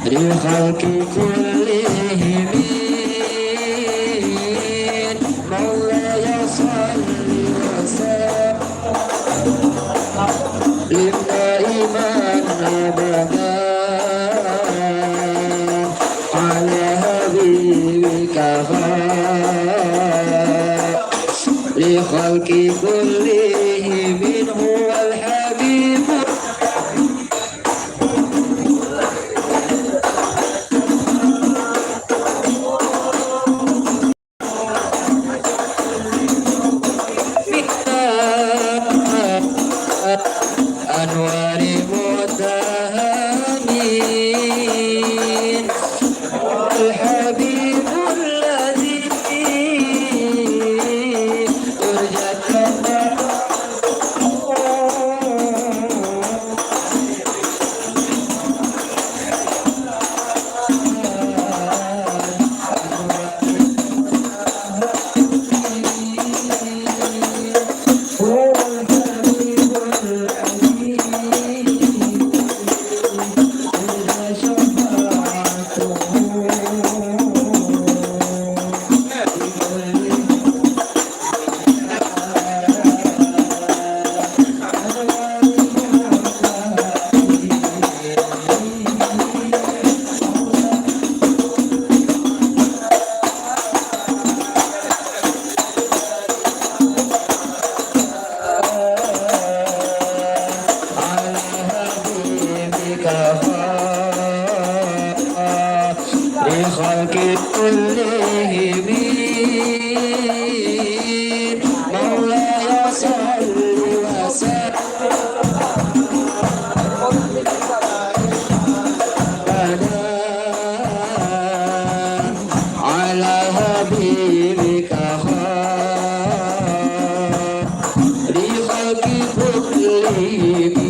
للخلق كلهم مولاي صل وسلم دائما أبدا على حبيبك للخلق كلهم هو الحبيب أنوار متهامين الحبيب الذي ترجى لخلق كلهم مولاي صل وسلم على حبيبك لخلق كلهم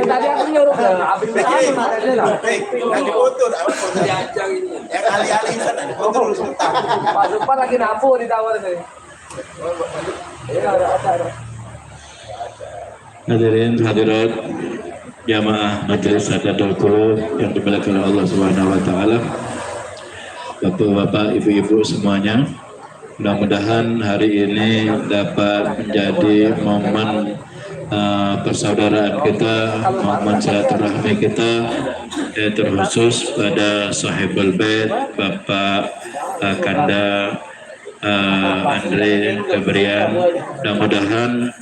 Tadi aku nyuruh abis Pak Supar lagi napu ditawar nih. Hadirin hadirat jamaah majelis Sadatul Qulub yang dimuliakan oleh Allah Subhanahu wa taala. Bapak-bapak, ibu-ibu semuanya, mudah-mudahan hari ini dapat menjadi momen persaudaraan kita, momen silaturahmi kita, terkhusus pada Sahibul Bait Bapak Kanda Andre Kebrian. Mudah-mudahan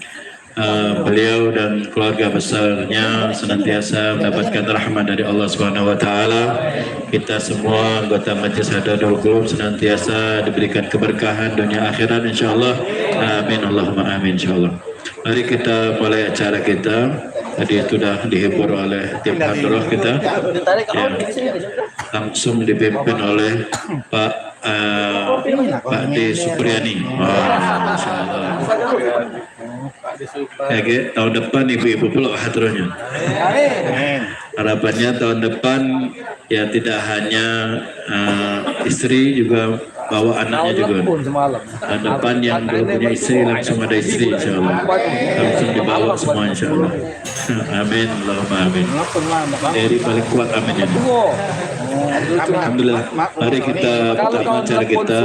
beliau dan keluarga besarnya senantiasa mendapatkan rahmat dari Allah Subhanahu wa taala. Kita semua anggota Majelis Sadatul Qulub senantiasa diberikan keberkahan dunia akhirat insyaallah. Amin Allahumma amin insyaallah. Mari kita mulai acara kita. Tadi sudah dihibur oleh tim hadroh kita yang langsung dipimpin oleh Pak D. Supriyani. Tahun depan ibu-ibu pula hadrohnya. Harapannya tahun depan ya tidak hanya istri, juga bawa anaknya juga. Tahun depan yang belum punya istri langsung ada istri insyaallah. Langsung dibawa semua insyaallah. Amin Allahumma amin. Dari paling kuat amin ya. Alhamdulillah. Mari kita pertama acara kita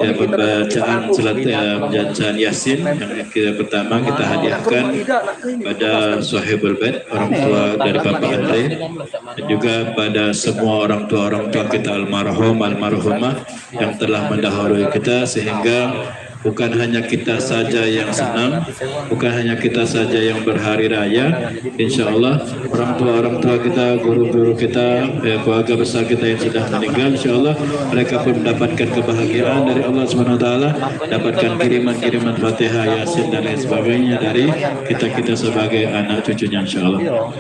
ya pembacaan salat bacaan Yasin yang kita pertama kita hadiahkan pada Sahibul Bait, orang tua dari Bapak Andre, dan juga pada semua orang tua kita almarhum almarhumah yang telah mendahului kita, sehingga bukan hanya kita saja yang senang, bukan hanya kita saja yang berhari raya. Insya Allah orang tua kita, guru-guru kita, keluarga besar kita yang sudah meninggal, insya Allah mereka pun mendapatkan kebahagiaan dari Allah SWT, dapatkan kiriman-kiriman Fatihah, Yasin dan lain sebagainya dari kita sebagai anak cucunya insya Allah.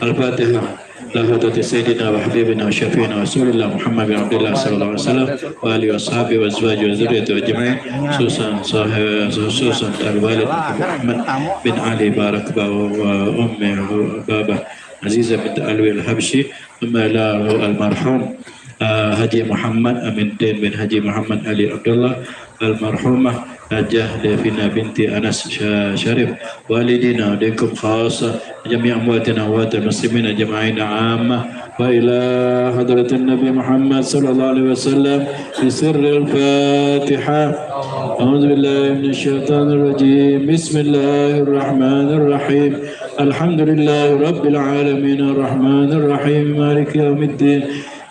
Al-Fatihah. لهدة سيدنا وحبيبنا وشفينا رسول الله محمد بن عبد الله صلى الله عليه وسلم وآله وأصحابه وأزواجه وذريته أجمعين خصوصا الوالد محمد بن علي بارك وأمه وبابا عزيزة بنت علوي الحبشي ثم إلى المرحوم Haji Muhammad Aminuddin bin Haji Muhammad Ali Abdullah المرحومة Hajah Devina binti Anas Syarif والدينا وليكم خاصة جميع أمواتنا وأموات المسلمين أجمعين عامة وإلى حضرة النبي محمد صلى الله عليه وسلم في سر الفاتحة أعوذ بالله من الشيطان الرجيم بسم الله الرحمن الرحيم الحمد لله رب العالمين الرحمن الرحيم مالك يوم الدين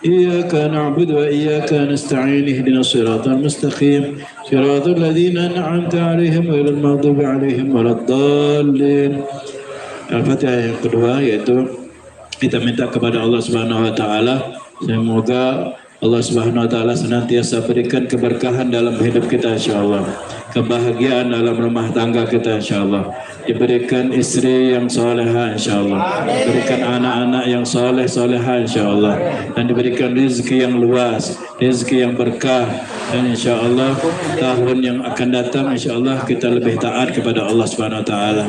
إياك نعبد وإياك نستعين اهدنا الصراط المستقيم صراط الذين أنعمت عليهم غير المغضوب عليهم ولا الضالين. Al-Fatihah yang kedua yaitu kita minta kepada Allah Subhanahu wa taala semoga Allah Subhanahu wa taala senantiasa berikan keberkahan dalam hidup kita insyaallah, kebahagiaan dalam rumah tangga kita insyaallah, diberikan istri yang soleha insyaallah, diberikan anak-anak yang soleh soleha insyaallah, dan diberikan rezeki yang luas, rezeki yang berkah, dan insyaallah tahun yang akan datang insyaallah kita lebih taat kepada Allah Subhanahu wa taala,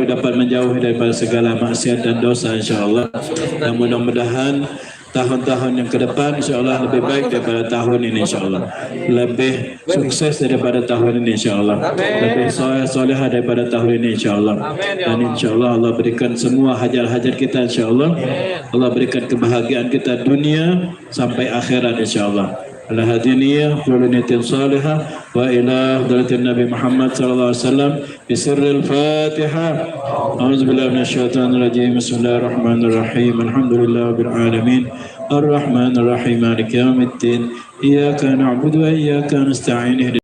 dapat menjauhi daripada segala maksiat dan dosa insyaallah, dan mudah-mudahan tahun-tahun yang ke depan insyaallah lebih baik daripada tahun ini insyaallah, lebih sukses daripada tahun ini insyaallah, lebih soleh-solehah daripada tahun ini insyaallah, dan insyaallah Allah berikan semua hajat-hajat kita insyaallah, Allah berikan kebahagiaan kita dunia sampai akhirat insyaallah. Ala hadiniyah kuluniyatin salihah wa ila hadratin Nabi Muhammad sallallahu alaihi wasallam bi sirril Fatihah. A'udzu billahi minasyaitonir rajim. Bismillahirrahmanirrahim. Alhamdulillahirabbil alamin. Arrahmanir rahim. Maliki yaumiddin. Iyyaka na'budu wa iyyaka nasta'in.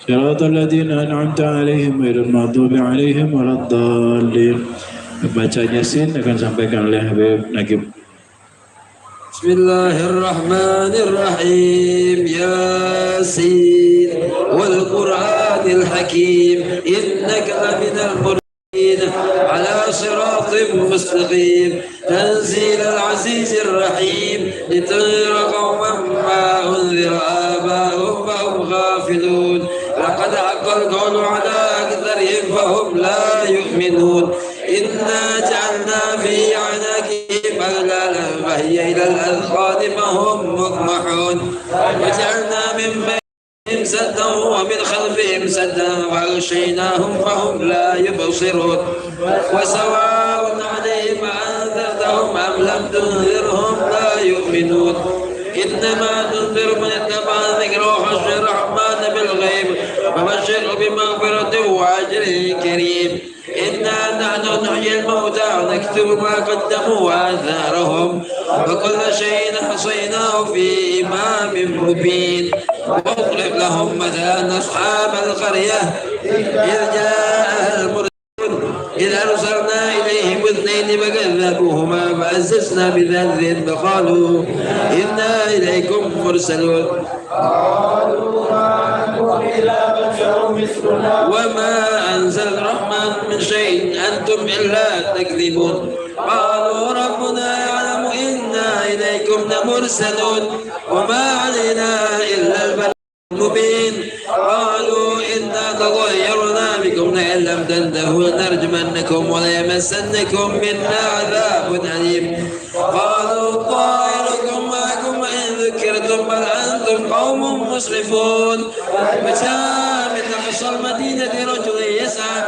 Shiratal ladzina an'amta 'alaihim ghairil maghdubi 'alaihim waladdallin. Baca Yasin akan sampaikan oleh Habib Nagib. بسم الله الرحمن الرحيم ياسين والقرآن الحكيم إنك لمن المرسلين على صراط مستقيم تنزيل العزيز الرحيم لتنذر قوما ما أنذر آباؤهم فهم غافلون لقد حق القول على أكثرهم فهم لا يؤمنون إنا جعلنا في أعناقهم أغلالا فهي إلى الأذقان فهم مقمحون وجعلنا من بينهم سدا ومن خلفهم سدا فأغشيناهم فهم لا يبصرون وسواء عليهم أنذرتهم أم لم تنذرهم لا يؤمنون إنما تنذر من اتبع الذكر وخشي الرحمن بالغيب فبشره بمغفرة وأجر كريم إنا نحن نحيي الموتى ونكتب ما قدموا وآثارهم وكل شيء حصيناه في إمام مبين واضرب لهم مثلا أصحاب القرية إذ جاء المرسلون إذ أرسلنا إليهم اثنين فكذبوهما فأززنا بذنب فقالوا إنا إليكم مرسلون وما أنزل الرحمن من شيء أنتم إلا تكذبون قالوا ربنا يعلم إنا إليكم لمرسلون وما علينا إلا البلاغ المبين قالوا إنا تطيرنا بكم لئن لم تنتهوا لنرجمنكم وليمسنكم منا عذاب أليم قالوا طائركم معكم وإن ذكرتم بل أنتم قوم مسرفون وجاء من أقصى المدينة رجل يسعى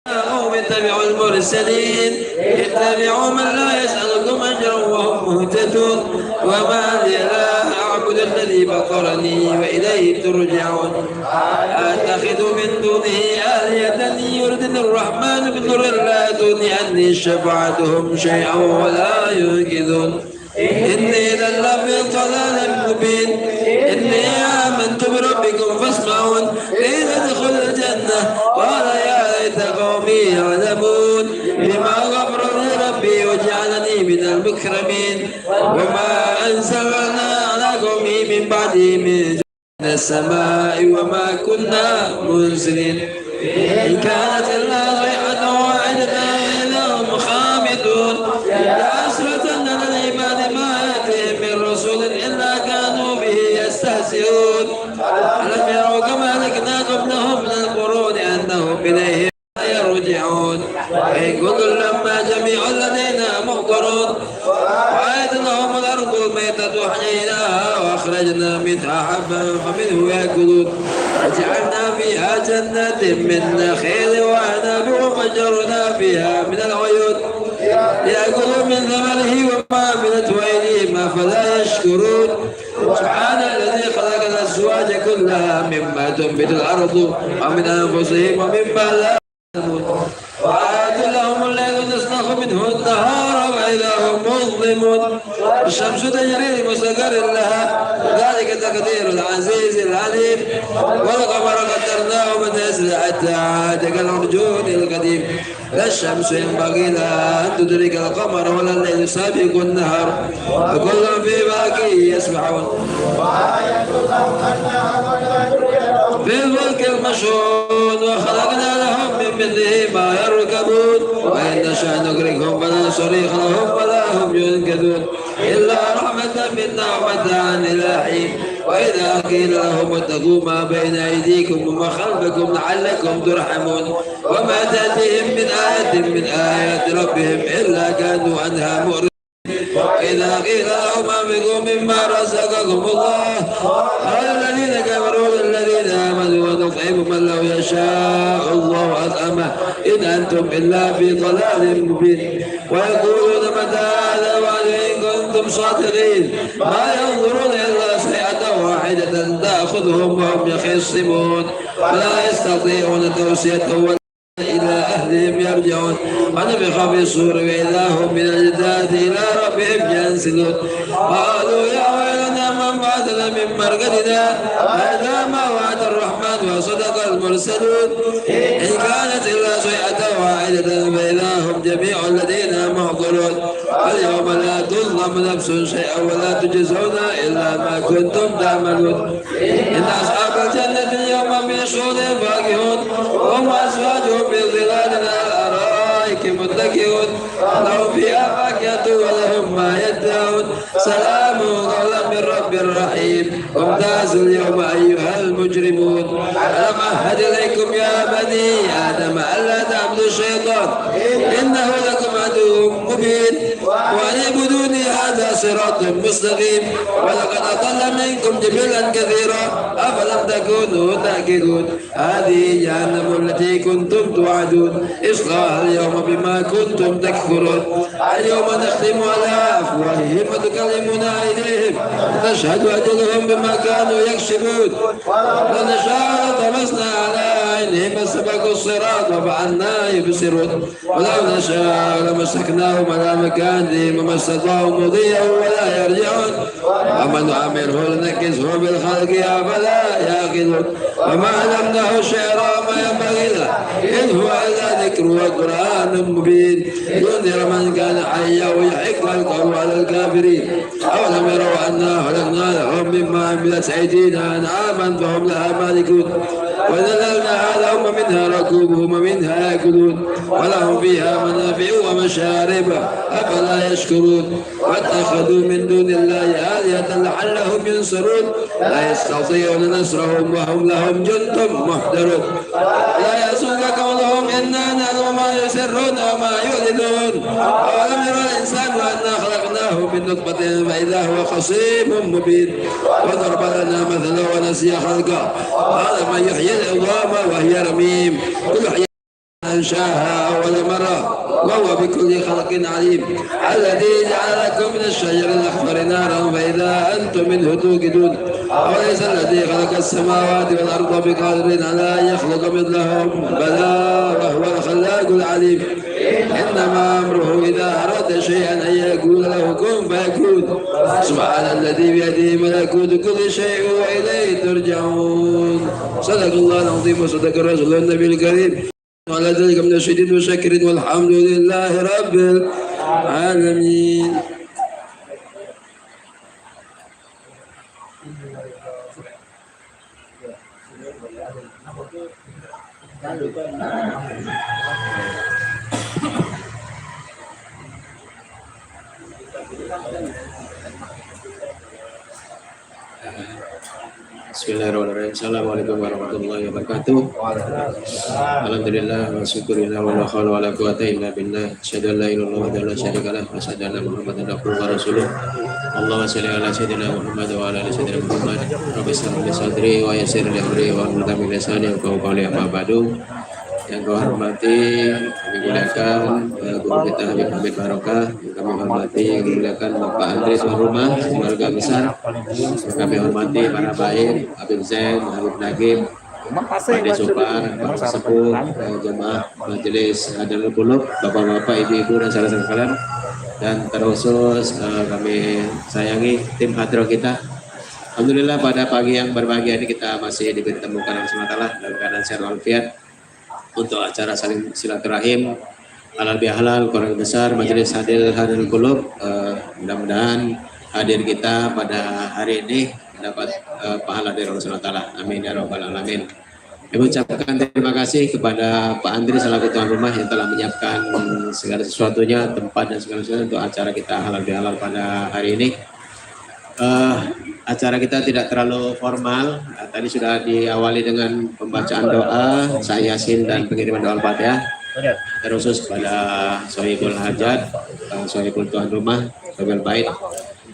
قوم اتبعوا المرسلين اتبعوا من لا يسألكم أجرا وهم مهتدون وما لي لا أعبد الذي فطرني وإليه ترجعون أتخذ من دونه آلهة يردن الرحمن بضر لا تغني عني شفاعتهم شيئا ولا ينقذون إني إذا في ضلال مبين إني آمنت بربكم فاسمعون قيل ادخل الجنة قال يا ليت قومي يعلمون بما غفر لي ربي وجعلني من المكرمين وما أنزلنا على قومي من بعدي من السماء وما كنا منزلين إن كانت إلا صيحة واحدة فإذا هم خامدون ناسيون ألم يروا كما أهلكنا قبلهم من القرون أنهم إليهم لا يرجعون وإن كل لما جميع لدينا محضرون وآية لهم الأرض الميتة أحييناها وأخرجنا منها حبا فمنه يأكلون وجعلنا فيها جنات من نخيل وأعناب وفجرنا فيها من العيون يأكلوا من ثمره وما عملته أيديهم أفلا يشكرون سبحان الذي خلق الأزواج كلها مما تنبت الأرض ومن أنفسهم ومما لا يعلمون وآيات لهم الليل نسلخ منه النهار وإذا هم مظلمون الشمس تجري لمستقر لها ذلك تقدير العزيز العليم والقمر قدرناه منازل حتى عاد كالعرجون القديم لا الشمس ينبغي لها أن تدرك القمر ولا الليل سابق النهار وكل في فلك يسبحون في الفلك المشحون وخلقنا لهم من مثله ما يركبون وإن نشأ نغرقهم فلا صريخ لهم ولا هم ينقذون إلا رحمة منا ومتاعا إلى حين وإذا قيل لهم اتقوا ما بين أيديكم وما خلفكم لعلكم ترحمون وما تأتيهم من آية من آيات ربهم إلا كانوا عنها مؤمنين وإذا قيل لهم أنفقوا مما رزقكم الله قال الذين كفروا للذين آمنوا ونطعم من لو يشاء الله أطعمه إن أنتم إلا في ضلال مبين ويقولون متى هذا وعد إن كنتم صادقين ما ينظرون إلا صيحة واحدة تأخذهم وهم يخصمون ولا يستطيعون توصية إلى أهلهم يرجعون ونفخ في الصور وإذا هم من الأجداث إلى ربهم ينسلون قالوا يا ويلنا من بعثنا من مرقدنا هذا ما وعد الرحمن وصدق المرسلون إن كانت إلا صيحة واحدة فإذا هم جميع الذين محضرون اليوم لا تظلم نفس شيئا ولا تجزون إلا ما كنتم تعملون إن أصحاب الجنة اليوم في شغل فاكهون هم أزواجهم في ظلال الأرائك متكئون لهم فيها فاكهة ولهم ما يدعون سلام قولا من رب رحيم وامتازوا اليوم أيها المجرمون ألم أعهد إليكم يا بني آدم ألا تعبدوا الشيطان إنه لكم عدو مبين وأن اعبدوني هذا صراط مستقيم ولقد أضل منكم جبلا كثيرا أفلم تكونوا تأكلون هذه جهنم التي كنتم توعدون اصلاها اليوم بما كنتم تكفرون اليوم نختم على أفواههم وتكلمنا أيديهم تشهد أرجلهم بما كانوا يكسبون لو نشاء لطمسنا على عينهم فاستبقوا الصراط وفعلنا يبصرون ولو نشاء لمسكناهم على مكانهم وما استطاعوا مضيا ولا يرجعون ومن عمله لنكسه بالخلق أفلا يعقلون وما علمناه الشعر وما ينبغي له إن هو إلا ذكر وقرآن مبين ينذر من كان حيا ويحق القول على الكافرين أولم يروا أنا خلقنا لهم مما عملت أيدينا أنعاما فهم لها مالكون وذللناها لهم ومنها ركوبهم ومنها يأكلون ولهم فيها منافع ومشارب أفلا يشكرون واتخذوا من دون الله آلهة لعلهم ينصرون لا يستطيعون نصرهم وهم لهم جند محضرون لا يحزنك قولهم إنا نعلم ما يسرون وما يعلنون أولم يرى الإنسان أنا خلقناه من نطفة فإذا هو خصيم مبين وضرب لنا مثلا ونسي خلقه قال من يحيي العظام وهي رميم قل يحيي أنشاها أول مرة وهو بكل خلق عليم الذي جعل لكم من الشجر الأخضر نارا فإذا أنتم منه توقدون أوليس الذي خلق السماوات والأرض بقادر على أن يخلق مثلهم بلى وهو الخلاق العليم إنما أمره إذا أراد شيئا أن يقول له كن فيكون سبحان الذي بيده ملكوت كل شيء وإليه ترجعون صدق الله العظيم وصدق الرسول النبي الكريم وعلى ذلك من الشهيد وشكر والحمد لله رب العالمين. Bismillahirrahmanirrahim. Assalamualaikum warahmatullahi wabarakatuh. Alhamdulillah wa syukurillah wa la haula wa la quwata illa billah. Asyhadu an la ilaha illallah wa la syarika lah wa asyhadu anna Muhammadan abduhu wa rasuluh. Allahumma shalli ala sayyidina Muhammad wa ala ali sayyidina Muhammad. Rabbi shrah li sadri wa yassir li amri wa hlul 'uqdatam min lisani yafqahu qawli. Amma ba'du. Yang kau hormati, kami muliakan guru kita Habib Hamid Barokah. Yang kami hormati, yang muliakan Bapak Andri tuan rumah, keluarga besar. Kami hormati para baik, Habib Zain, Habib Nagib, Pak Supar, Pak Sepuh, jemaah majelis Hadirul Qulub, bapak-bapak, ibu-ibu dan saudara-saudara sekalian. Dan terkhusus kami sayangi tim hadroh kita. Alhamdulillah pada pagi yang berbahagia ini kita masih diberi temukan oleh SWT dalam keadaan sehat walafiat untuk acara saling silaturahim halal bihalal keluarga besar majelis Hadirul Qulub. Mudah-mudahan hadir kita pada hari ini mendapat pahala dari Allah SWT. Amin ya rabbal alamin. Kami ucapkan terima kasih kepada Pak Andri selaku tuan rumah yang telah menyiapkan segala sesuatunya, tempat dan segala sesuatu untuk acara kita halal bihalal pada hari ini. Acara kita tidak terlalu formal. Tadi sudah diawali dengan pembacaan doa, Sa'i Yasin dan pengiriman doa Al-Fatihah. Terkhusus pada Sohibul Hajat, Sohibul tuan rumah, Sohibul Bait.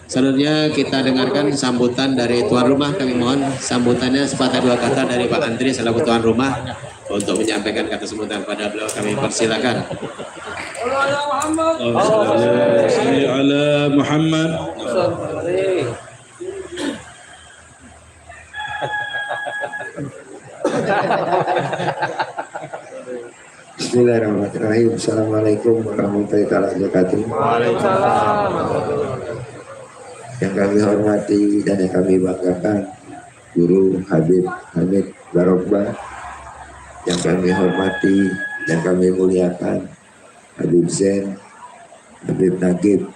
Selanjutnya kita dengarkan sambutan dari tuan rumah. Kami mohon sambutannya sepatah dua kata dari Pak Andri selaku tuan rumah untuk menyampaikan kata sambutan pada beliau. Kami persilakan. Salli ala Muhammad. Bismillahirrahmanirrahim. Assalamualaikum warahmatullahi wabarakatuh. Yang kami hormati dan yang kami banggakan Guru Habib Hamid Barokah, yang kami hormati dan kami muliakan Habib Zain, Habib Nagib,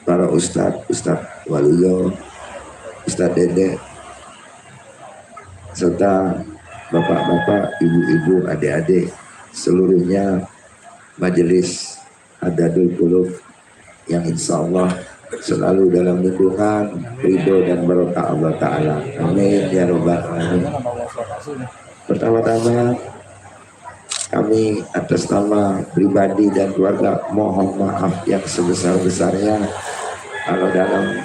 para Ustadz Waluyo, Ustadz Dede, serta bapak-bapak, ibu-ibu, adik-adik, seluruhnya majelis Hadirul Qulub yang insya Allah selalu dalam lindungan, ridho dan barokah Allah Ta'ala. Amin ya rabbal alamin. Pertama-tama kami atas nama pribadi dan keluarga mohon maaf yang sebesar-besarnya kalau dalam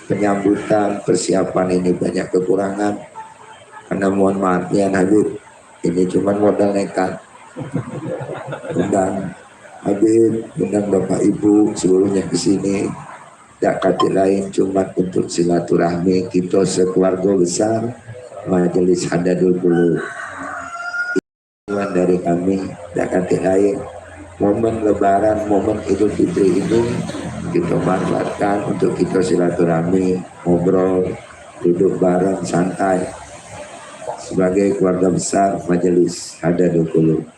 penyambutan persiapan ini banyak kekurangan. Karena mohon maaf ya Habib, ini cuma modal nekat. Undang Habib, undang Bapak Ibu seluruhnya ke sini. Tak kata lain cuma untuk silaturahmi kita sekeluarga besar majelis Hadirul Qulub. Tujuan dari kami tak kata lain momen Lebaran, momen Idul Fitri ini kita manfaatkan untuk kita silaturahmi, ngobrol, duduk bareng santai sebagai keluarga besar majelis Hadirul Qulub.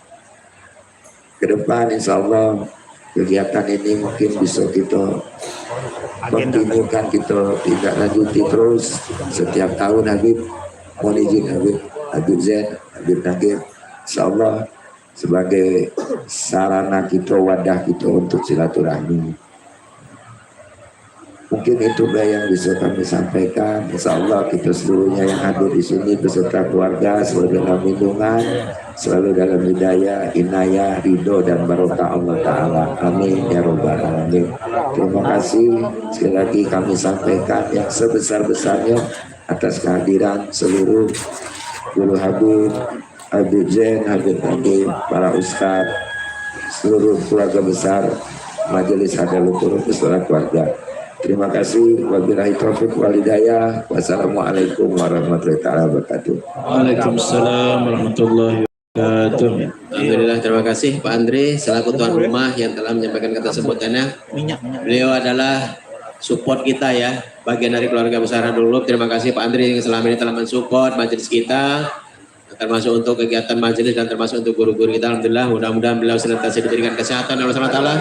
Ke depan insya Allah kegiatan ini mungkin bisa kita kontinukan, kita tidak lanjuti terus setiap tahun. Habib mohon izin Habib Zain, Habib Nagib, insya Allah sebagai sarana kita, wadah kita untuk silaturahmi. Mungkin itu yang bisa kami sampaikan. Insya Allah kita seluruhnya yang hadir di sini beserta keluarga selalu dalam lindungan, selalu dalam hidayah, inayah, ridho dan barokah Allah Ta'ala. Amin ya rabbal alamin. Terima kasih sekali lagi kami sampaikan yang sebesar-besarnya atas kehadiran seluruh Guru Habib, Habib Zain, Habib Nagib, para ustaz, seluruh keluarga besar majelis Hadirul Qulub beserta keluarga. Terima kasih. Wabillahi taufiq wal hidayah. Wassalamualaikum warahmatullahi wabarakatuh. Waalaikumsalam warahmatullahi wabarakatuh. Alhamdulillah, terima kasih Pak Andri selaku tuan rumah yang telah menyampaikan kata sebutannya. Beliau adalah support kita ya, bagian dari keluarga besar Hadirul Qulub. Terima kasih Pak Andri yang selama ini telah mensupport majelis kita, termasuk untuk kegiatan majelis dan termasuk untuk guru-guru kita. Alhamdulillah, mudah-mudahan beliau senantiasa diberikan kesehatan oleh Allah Ta'ala,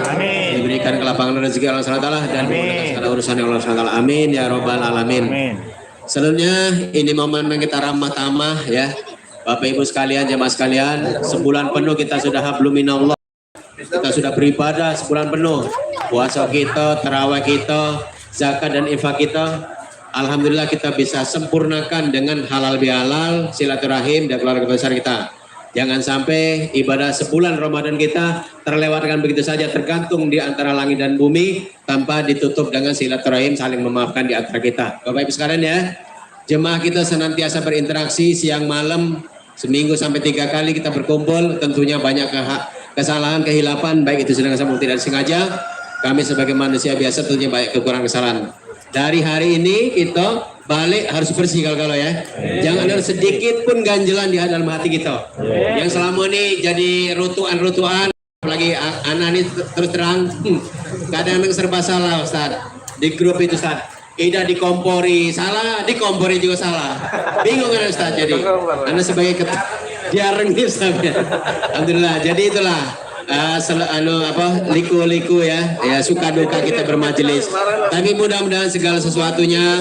diberikan kelapangan rezeki oleh Allah Ta'ala, dan memudahkan segala urusan yang Allah Ta'ala. Amin ya rabbal alamin. Selanjutnya ini momen yang kita ramah tamah ya, Bapak Ibu sekalian, jemaah sekalian, sebulan penuh kita sudah hablum minallah, kita sudah beribadah sebulan penuh, puasa kita, tarawih kita, zakat dan infak kita. Alhamdulillah kita bisa sempurnakan dengan halal bihalal silaturahim dan keluarga besar kita. Jangan sampai ibadah sebulan Ramadan kita terlewatkan begitu saja, tergantung di antara langit dan bumi tanpa ditutup dengan silaturahim saling memaafkan di antara kita. Bapak Ibu sekalian ya, jemaah kita senantiasa berinteraksi siang malam, seminggu sampai 3 kali kita berkumpul. Tentunya banyak kesalahan, kehilapan, baik itu sengaja maupun tidak sengaja. Kami sebagai manusia biasa tentunya banyak kekurangan kesalahan. Dari hari ini kita balik harus bersih kalau ya. Jangan ada sedikit pun ganjelan di dalam hati kita. Yang selama ini jadi rutuan-rutuan, apalagi anak ini terus terang, kadang-kadang serba salah Ustaz. Di grup itu Ustaz, Ida dikompori salah, dikompori juga salah. Bingung kan Ustaz jadi. Anda sebagai diareng nih Ustaz. Alhamdulillah. Jadi itulah liku-liku ya suka duka kita bermajelis, tapi mudah-mudahan segala sesuatunya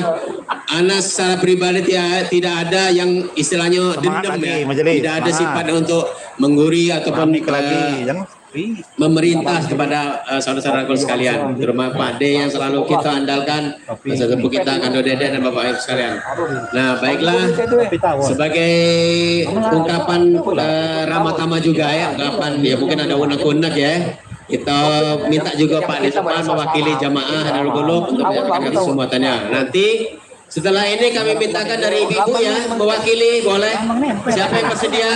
anak secara pribadi tidak ada yang istilahnya dendam ya, tidak ada sifat untuk mengguri ataupun memerintah kepada saudara-saudaraku sekalian, terutama Pak D yang selalu kita andalkan, sesepuh kita Kando Dede dan Bapak Ibu sekalian. Nah baiklah, sebagai ungkapan ramah-tamah juga ya, ungkapan ya mungkin ada unek-unek ya, kita minta juga Pak Desman mewakili jamaah Darul Qulub untuk menyampaikan kesemuatannya. Nanti setelah ini kami mintakan dari ibu-ibu ya mewakili, boleh? Siapa yang bersedia?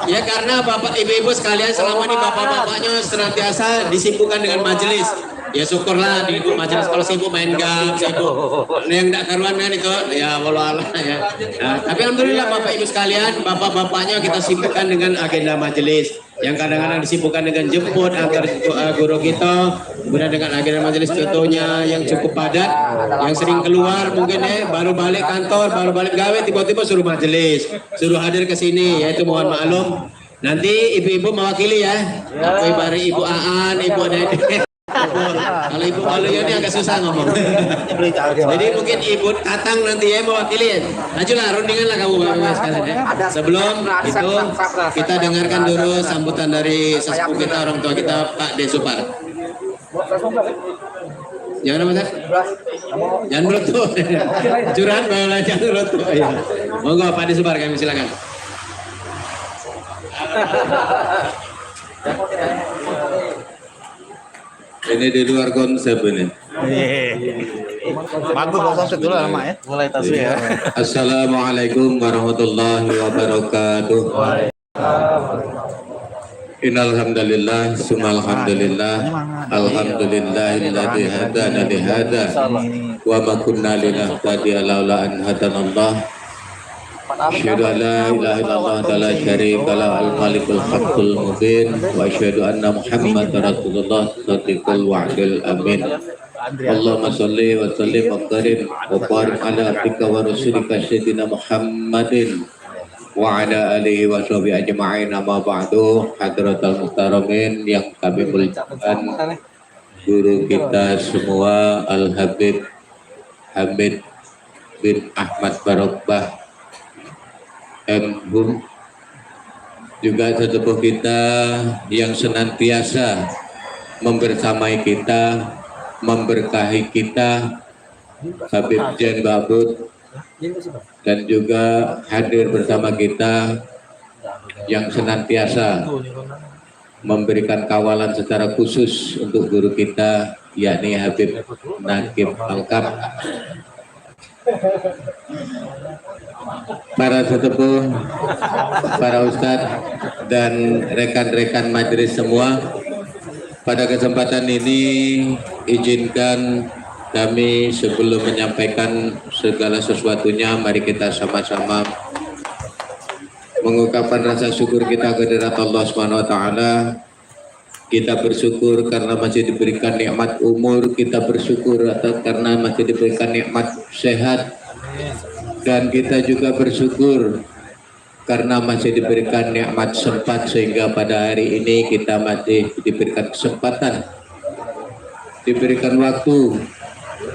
Ya karena bapak ibu-ibu sekalian selama ini bapak-bapaknya senantiasa disibukkan dengan majelis. Ya syukurlah di majelis, kalau sibuk main game, sibuk yang tidak karuan kan itu ya walau ya. Nah, tapi alhamdulillah bapak ibu sekalian, bapak-bapaknya kita sibukkan dengan agenda majelis. Yang kadang-kadang disibukkan dengan jemput antar guru kita, kemudian dengan agenda majelis contohnya yang cukup padat, yang sering keluar mungkin baru balik kantor, baru balik gawe, tiba-tiba suruh majelis, suruh hadir ke sini, yaitu mohon maklum. Nanti ibu-ibu mewakili ya, ibu Aan, ibu Dede. Kalau ibu malunya ini agak susah ngomong. Jadi mungkin ibu Tatang nanti ya mewakili. Ajulah rundingan lah kamu bapak sekalian ya. Sebelum itu kita dengarkan dulu sambutan dari sesepuh kita, orang tua kita Pak De Supar. Jangan apa Mas? Jangan berutuh. Curhat bahwa jangan berutuh. Ya. Monggo Pak De Supar, kami silakan. Ini di luar konsep ini. Bagus konsep dulu lama ya. Mulai tasbih ya. Assalamualaikum warahmatullahi wabarakatuh. Innal hamdalillah, summal hamdalillah, alhamdulillahilladzi hadana li hada wa ma kunna linahtadiya laula an hadanallah. Asyhadu an la ilaha illallah la syarika lahu al-malikul haqqul mubin wa asyhadu anna Muhammadar rasulullah shadiqul wa'dil amin. Allahumma shalli wa sallim wa barik ala abdika wa rasulika sayyidina Muhammadin wa ala alihi wa sahbihi ajma'in. Amma ba'du, hadratal muhtaramin yang kami muliakan, guru kita semua Al-Habib Hamid bin Ahmad Barokbah M.Hum, juga sesepuh kita yang senantiasa membersamai kita, memberkahi kita, Habib Jen Babut, dan juga hadir bersama kita yang senantiasa memberikan kawalan secara khusus untuk guru kita, yakni Habib Nakib Alkam. Para sesepuh, para ustadz dan rekan-rekan majelis semua, pada kesempatan ini izinkan kami sebelum menyampaikan segala sesuatunya, mari kita sama-sama mengungkapkan rasa syukur kita kehadirat Allah SWT. Kita bersyukur karena masih diberikan nikmat umur, kita bersyukur karena masih diberikan nikmat sehat, dan kita juga bersyukur karena masih diberikan nikmat sempat sehingga pada hari ini kita masih diberikan kesempatan, diberikan waktu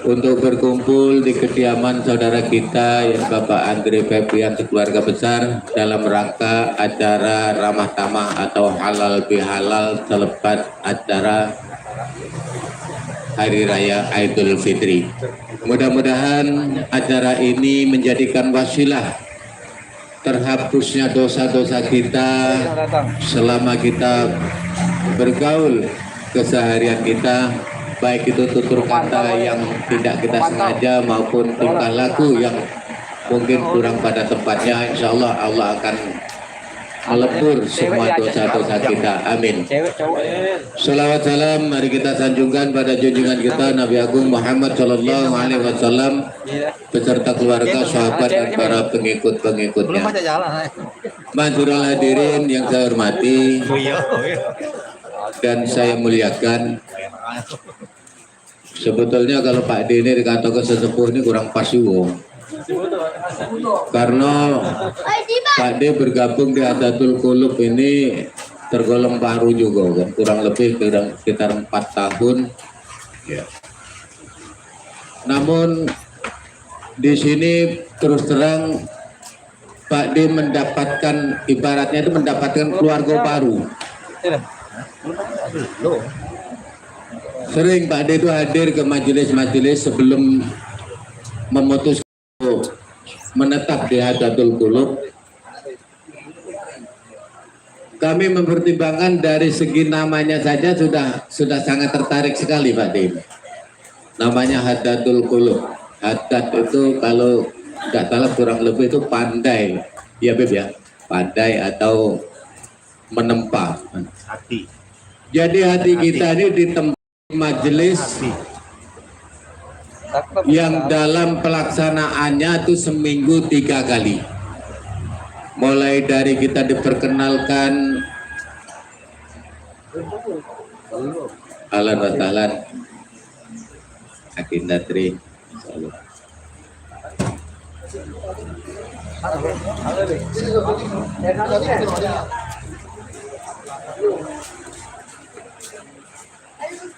untuk berkumpul di kediaman saudara kita yang Bapak Andre Febrian keluarga besar dalam rangka acara ramah tamah atau halal bihalal selepas acara Hari Raya Idul Fitri. Mudah-mudahan acara ini menjadikan wasilah terhapusnya dosa-dosa kita selama kita bergaul keseharian kita, baik itu tutur kata yang tidak kita sengaja maupun tingkah laku yang mungkin kurang pada tempatnya. Insya Allah Allah akan melebur semua dosa-dosa kita. Amin. Salawat salam mari kita sanjungkan pada junjungan kita Nabi Agung Muhammad Sallallahu Alaihi Wasallam beserta keluarga, sahabat dan para pengikut-pengikutnya. Masyurul hadirin yang saya hormati dan saya muliakan. Sebetulnya kalau Pak D ini dikatakan sesepuh ini kurang pas juga. Karena Pak D bergabung di Hadatul Qulub ini tergolong baru juga kan, kurang lebih sekitar 4 tahun. Ya. Namun di sini terus terang Pak D mendapatkan, ibaratnya itu mendapatkan keluarga baru. Sering Pak D itu hadir ke majelis-majelis sebelum memutuskan menetap di Hadatul Qulub. Kami mempertimbangkan dari segi namanya saja sudah sangat tertarik sekali Pak D. Namanya Hadatul Qulub. Hadad itu kalau tidak salah kurang lebih itu pandai, ya Beb ya, pandai atau menempa. Hati. Jadi hati kita ini di tempat majelis yang dalam pelaksanaannya itu seminggu 3 kali. Mulai dari kita diperkenalkan alan wa ta'alan akindatri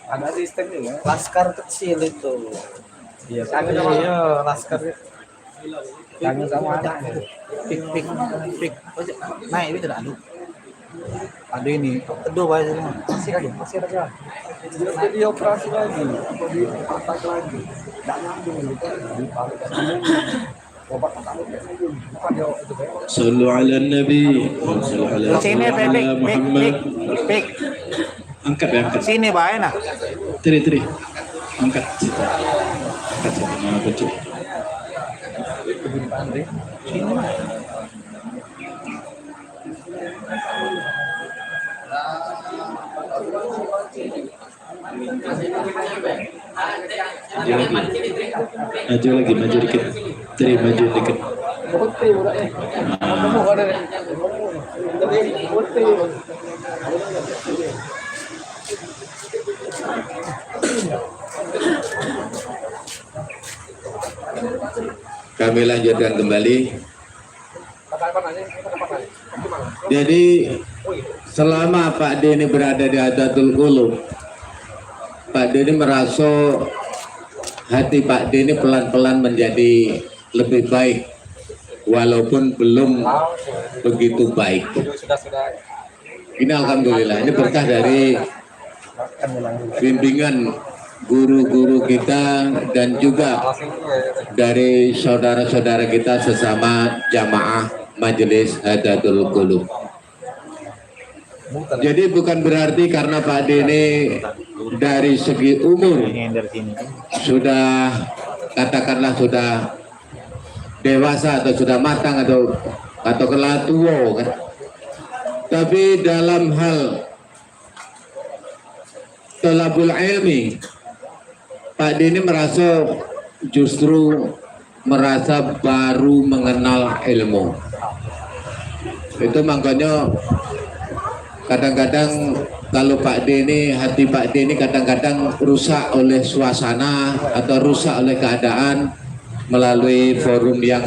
ada sistemnya laskar kecil itu. Iya, laskar. Kangen sama anak. Pik. Nah, ini tidak ada. Ada ini. Kedua banyak semua. Masih aja. Dia operasi lagi. Dia patah lagi. Tidak nyambung gitu. Sallu ala Nabi wa sallu ala Muhammad. Pik. Angkat ya, angkat. Sini bae nah. Tri. Angkat. Nah, kecil. Maju dikit. Tri, maju dikit. Kami lanjutkan kembali. Jadi selama Pak D ini berada di Hadatul Qulub, Pak D ini merasa hati Pak D ini pelan-pelan menjadi lebih baik, walaupun belum begitu baik. Ini alhamdulillah, ini berkah dari bimbingan guru-guru kita dan juga dari saudara-saudara kita sesama jamaah Majelis Hadatul Qulub. Jadi bukan berarti karena Pak D ini dari segi umur sudah katakanlah sudah dewasa atau sudah matang atau kena tua kan. Tapi dalam hal talabul ilmi, Pak D ini justru merasa baru mengenal ilmu. Itu makanya kadang-kadang kalau Pak D ini, hati Pak D ini kadang-kadang rusak oleh suasana atau rusak oleh keadaan. Melalui forum yang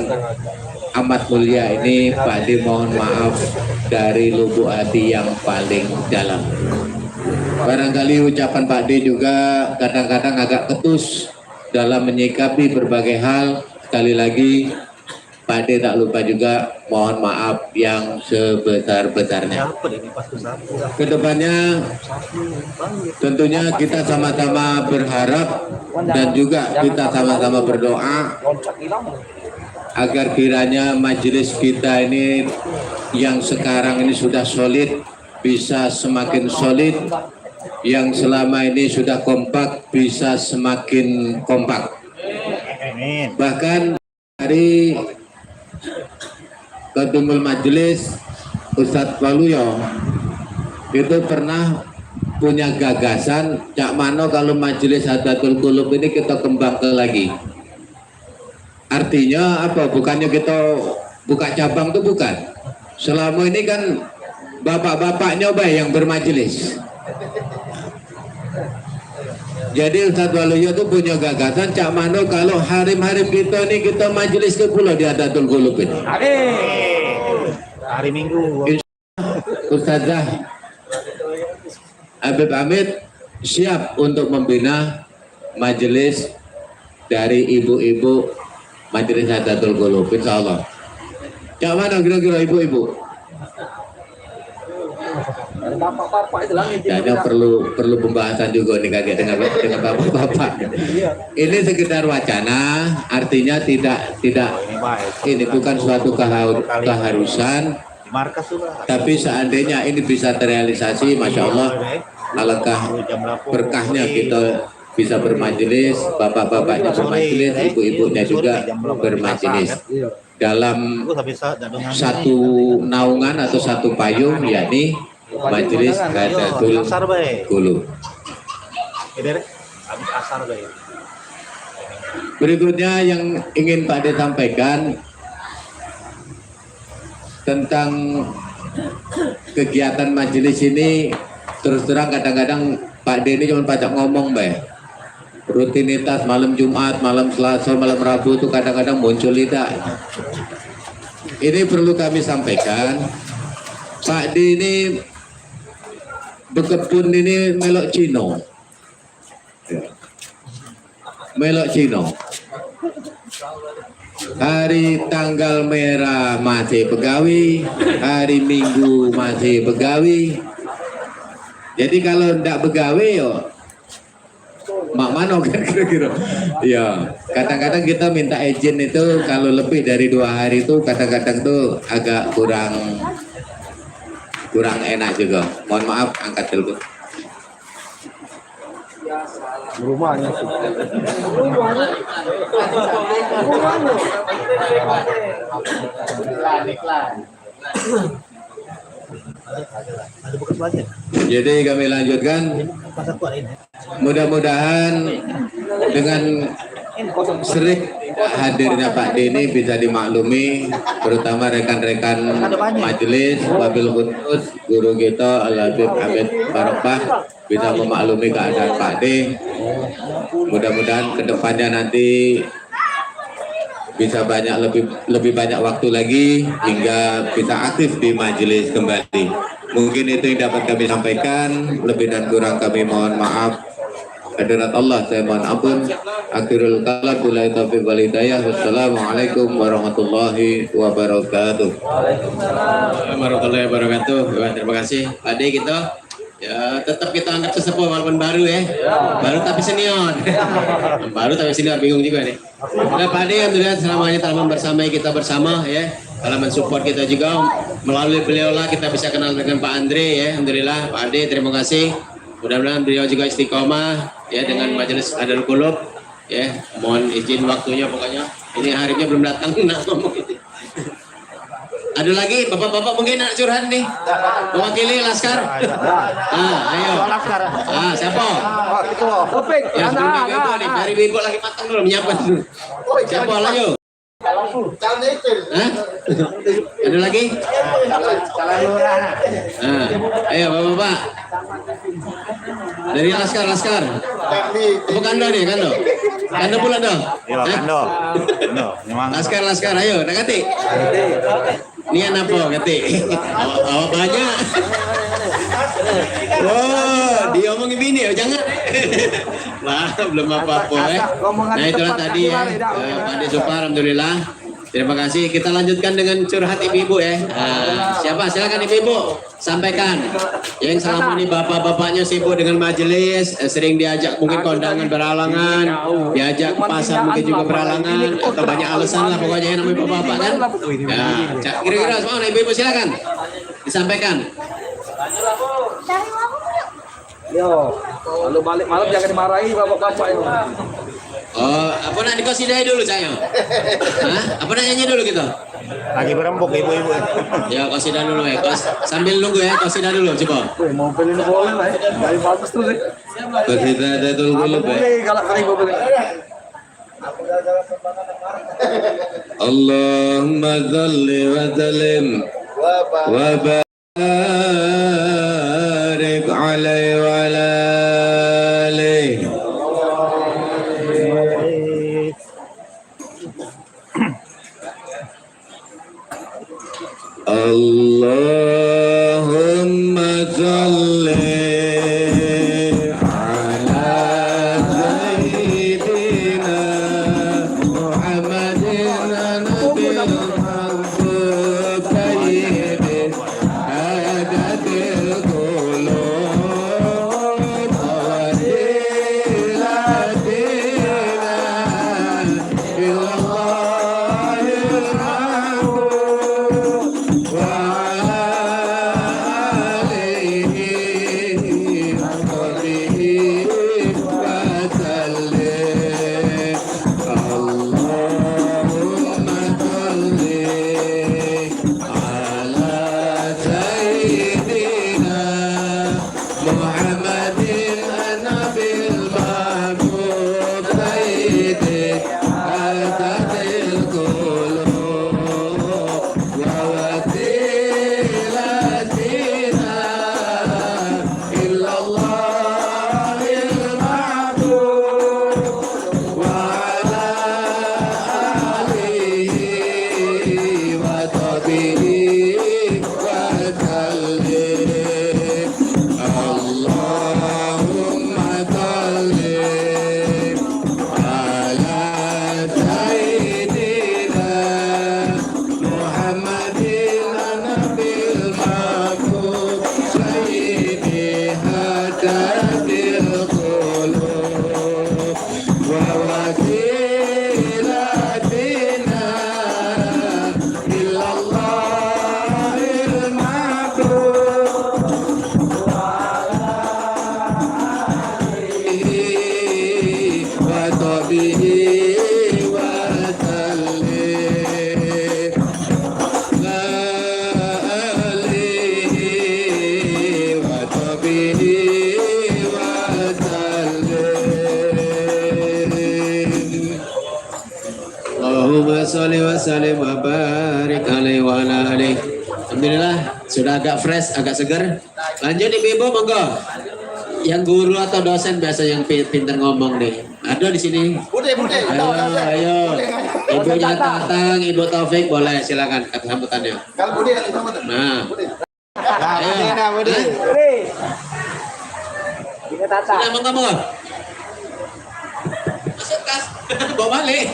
amat mulia ini, Pak D mohon maaf dari lubuk hati yang paling dalam. Barangkali ucapan Pak D juga kadang-kadang agak ketus dalam menyikapi berbagai hal. Sekali lagi Pak De tak lupa juga mohon maaf yang sebesar-besarnya. Kedepannya tentunya kita sama-sama berharap dan juga kita sama-sama berdoa agar kiranya majelis kita ini yang sekarang ini sudah solid bisa semakin solid, yang selama ini sudah kompak bisa semakin kompak. Bahkan dari Ketumul Majelis Ustadz Waluyo itu pernah punya gagasan cak mano kalau Majelis Hadatul Qulub ini kita kembangkan lagi. Artinya apa? Bukannya kita buka cabang tuh bukan. Selama ini kan bapak-bapak nyoba yang bermajelis. Jadi Ustadz Waluyo itu punya gagasan cak mano kalau harim-harim kita ini kita majelis ke pulau di Hadatul Qulub ini. Hari Minggu. Ustazah Habib Hamid siap untuk membina majelis dari ibu-ibu majelis Hadatul Qulub, insya Allah. Cak mana kira-kira ibu-ibu? Kayaknya perlu pembahasan juga nih kaget dengan bapak-bapak. Ini sekedar wacana, artinya tidak ini bukan suatu keharusan. Tapi seandainya ini bisa terrealisasi, masya Allah, alangkah berkahnya kita bisa bermajelis, bapak-bapaknya bermajelis, ibu-ibunya juga bermajelis dalam satu naungan atau satu payung, yakni Majelis Hadatul Qulub. Berikutnya yang ingin Pak De sampaikan tentang kegiatan majelis ini, terus terang kadang-kadang Pak De ini cuma pajak ngomong, Mbak. Rutinitas malam Jumat, malam Selasa, malam Rabu itu kadang-kadang muncul tidak. Ini perlu kami sampaikan, Pak De ini berkebun ini melok Cino. Melok Cino. Hari tanggal merah masih pegawai, hari Minggu masih pegawai. Jadi kalau tidak pegawai yo mak mano kan kira-kira. Ya, kadang-kadang kita minta izin itu kalau lebih dari 2 hari itu kadang-kadang tuh agak kurang enak juga. Mohon maaf, angkat telepon. Rumahnya Jadi kami lanjutkan. Mudah-mudahan dengan sering hadirnya Pak De ini bisa dimaklumi, terutama rekan-rekan majelis, wabil khusus guru kita Al-Habib Hamid Barokah bisa memaklumi keadaan Pak De. Mudah-mudahan kedepannya nanti bisa lebih banyak waktu lagi hingga bisa aktif di majelis kembali. Mungkin itu yang dapat kami sampaikan. Lebih dan kurang kami mohon maaf. Hadirat Allah saya mohon ampun. Akhirul kalam billahi taufiq wal hidayah. Wassalamualaikum warahmatullahi wabarakatuh. Warahmatullahi wabarakatuh. Terima kasih Pak De kita. Ya, tetap kita anggap sesepuh walaupun baru ya. Baru tapi senior. Baru tapi senior, bingung juga nih. Nah, Pak De, alhamdulillah selamanya telah bersama kita bersama ya. Telah mensupport kita juga, melalui beliau lah kita bisa kenal dengan Pak Andre ya. Alhamdulillah Pak Ade, terima kasih. Mudah-mudahan beliau juga istiqomah ya dengan Majelis Hadatul Qulub ya. Mohon izin waktunya pokoknya. Ini harinya belum datang nak ngomong ini. Ada lagi bapak-bapak mungkin nak curhat nih, mewakili Laskar. Ayo. Siapa? Ya sebelum itu nih, dari Wibo lagi matang dulu, menyiapkan dulu. Siapa ayo? Ada lagi? Ayo bapak-bapak. Dari Laskar. Apa Kando nih, Kando? Kando pula dong. Iya, Kando. Laskar, ayo, nak kati. Nian apa kati? Awak banyak. Oh, dia omongin bini, jangan. Lah, belum apa-apa ya. Nah itulah tadi ya, Pak De Supar, alhamdulillah. Terima kasih. Kita lanjutkan dengan curhat ibu-ibu ya. Siapa? Silakan ibu-ibu. Sampaikan. Yang selama ini bapak-bapaknya sibuk dengan majelis, sering diajak mungkin kondangan beralangan, diajak ke pasar mungkin juga beralangan, atau banyak alasan lah pokoknya yang namanya bapak-bapak kan. Ya, kira-kira semua ibu-ibu silakan. Disampaikan. Yo, kalau balik malam jangan dimarahi bapak-bapak itu. Oh, apa nak dikosidai dulu saya? Hah? Apa nak nyanyi dulu gitu? Lagi berembuk ibu-ibu. Ya, kosidah dulu ya. Sambil nunggu ya, kosidah dulu coba. Mau pilih boleh lah, dari bagus tuh sih. Qasidah Datul Qulub. Boleh kalau kali boleh. Allahumma dhalli wa zalim wa barik alaihi wa ala alihi. Allahumma salli ala sayyidina Muhammadin nabil maghfur sayyidin hadatil qulub wasilatina illallahil mahbub wa Allahumma sholli wa sallim wa barik alaihi wa ala alihi. Alhamdulillah sudah agak fresh, agak segar. Lanjut ibu-ibu monggo. Yang guru atau dosen biasa yang pintar ngomong nih. Ada di sini. Ayo. Ibunya Tatang, Ibu Taufik boleh silakan kata sambutannya. Kalau Budi ada sambutan. Nah. Ayo. Sudah monggo. Masuk kas. Bawa balik.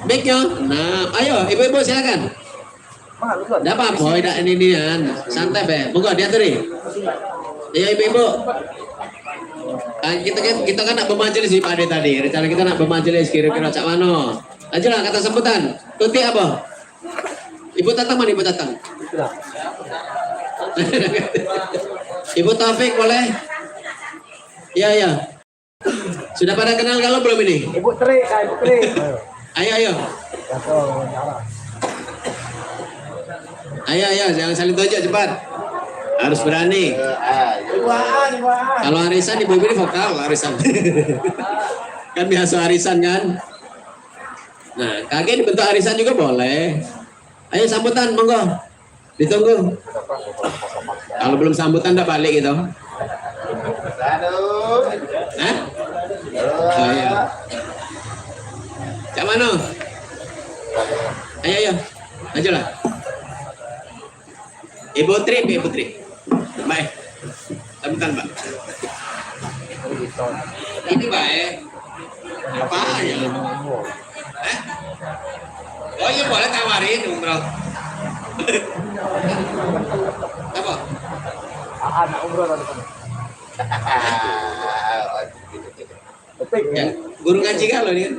Mic-nya. Nah, ayo ibu-ibu silakan. Enggak apa-apa, boy, dak ini-inian. Santai be. Monggo diaturi. Ayo ibu-ibu. Kita kan nak bermajelis di Pak Ade tadi. Rencana kita nak bermajelis kira-kira cak mano. Aja lah kata sambutan. Tuti apa? Ibu Tatang mana Ibu Tatang? Ibu Taufik boleh? Ya. Sudah pada kenal kalau belum ini? Ibu Tri, Ibu Tri. Ayo. Ayo, jangan saling tunjuk cepat. Harus berani. Kalau arisan ibu-ibu ini vokal arisan. Kan biasa arisan kan. Nah, kakek dibentuk arisan juga boleh. Ayo sambutan, monggo. Ditunggu. Kalau belum sambutan udah balik gitu. Hah? Oh, iya. Cak Mano. Ayo. Majulah. Ibu Tri. Baik. Sambutan, Mbak. Ini baik. Apa ya? Oh iya boleh tawarin umroh. Apa? Anak umroh tadi. Ya, guru ngaji kalau nih.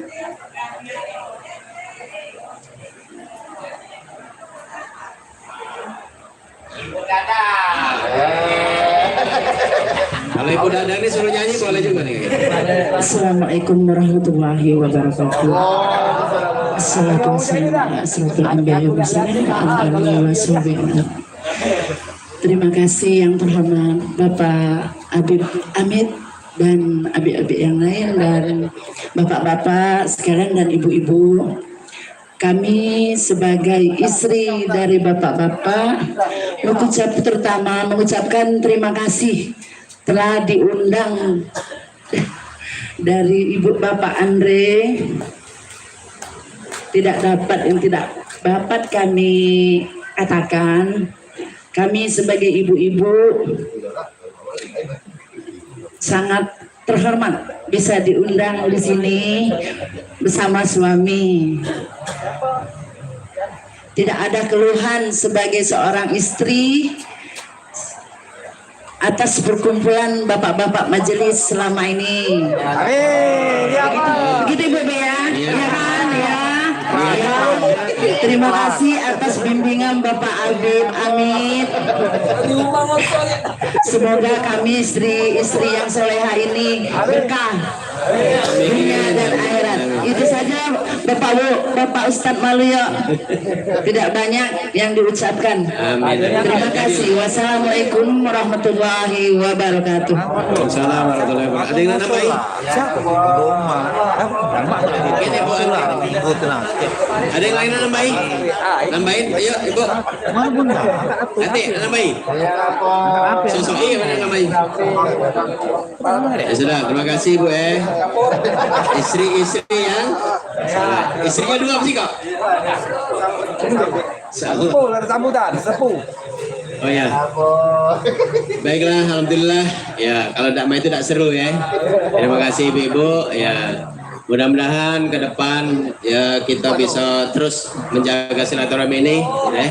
Kalau Ibu Dadang ini suruh nyanyi boleh juga nih. Assalamualaikum warahmatullahi wabarakatuh. Terima kasih yang terhormat Bapak Habib Amit dan adik-adik yang lain dan bapak-bapak sekalian dan ibu-ibu. Kami sebagai istri dari bapak-bapak mengucapkan terima kasih telah diundang dari Ibu Bapak Andre. Tidak dapat kami katakan, kami sebagai ibu-ibu sangat terhormat bisa diundang di sini bersama suami. Tidak ada keluhan sebagai seorang istri atas perkumpulan bapak-bapak majelis selama ini. Begitu Ibu ya? Ya kan ya? Ya. Terima kasih atas bimbingan Bapak Habib Amit. Semoga kami istri-istri yang soleha ini berkah dunia dan akhirat. Itu saja Bapak Ustadz Maluyo. Tidak banyak yang diucapkan. Terima kasih. Wassalamualaikum warahmatullahi wabarakatuh. Waalaikumsalam warahmatullahi wabarakatuh. Ada yang nambahin? Ada yang lain nambahin? Nambahin, ayo Ibu. Nanti nambahin. Sosok iya mana nambahin? Ya sudah, terima kasih Bu Istri-istri yang istrinya dua sih kok. Sepuh, ada sambutan, sepuh. Oh ya. Baiklah, alhamdulillah. Ya, kalau damai itu tidak seru ya. Terima kasih Ibu-ibu. Ya, mudah-mudahan ke depan ya kita bisa terus menjaga silaturahmi ini. Ya.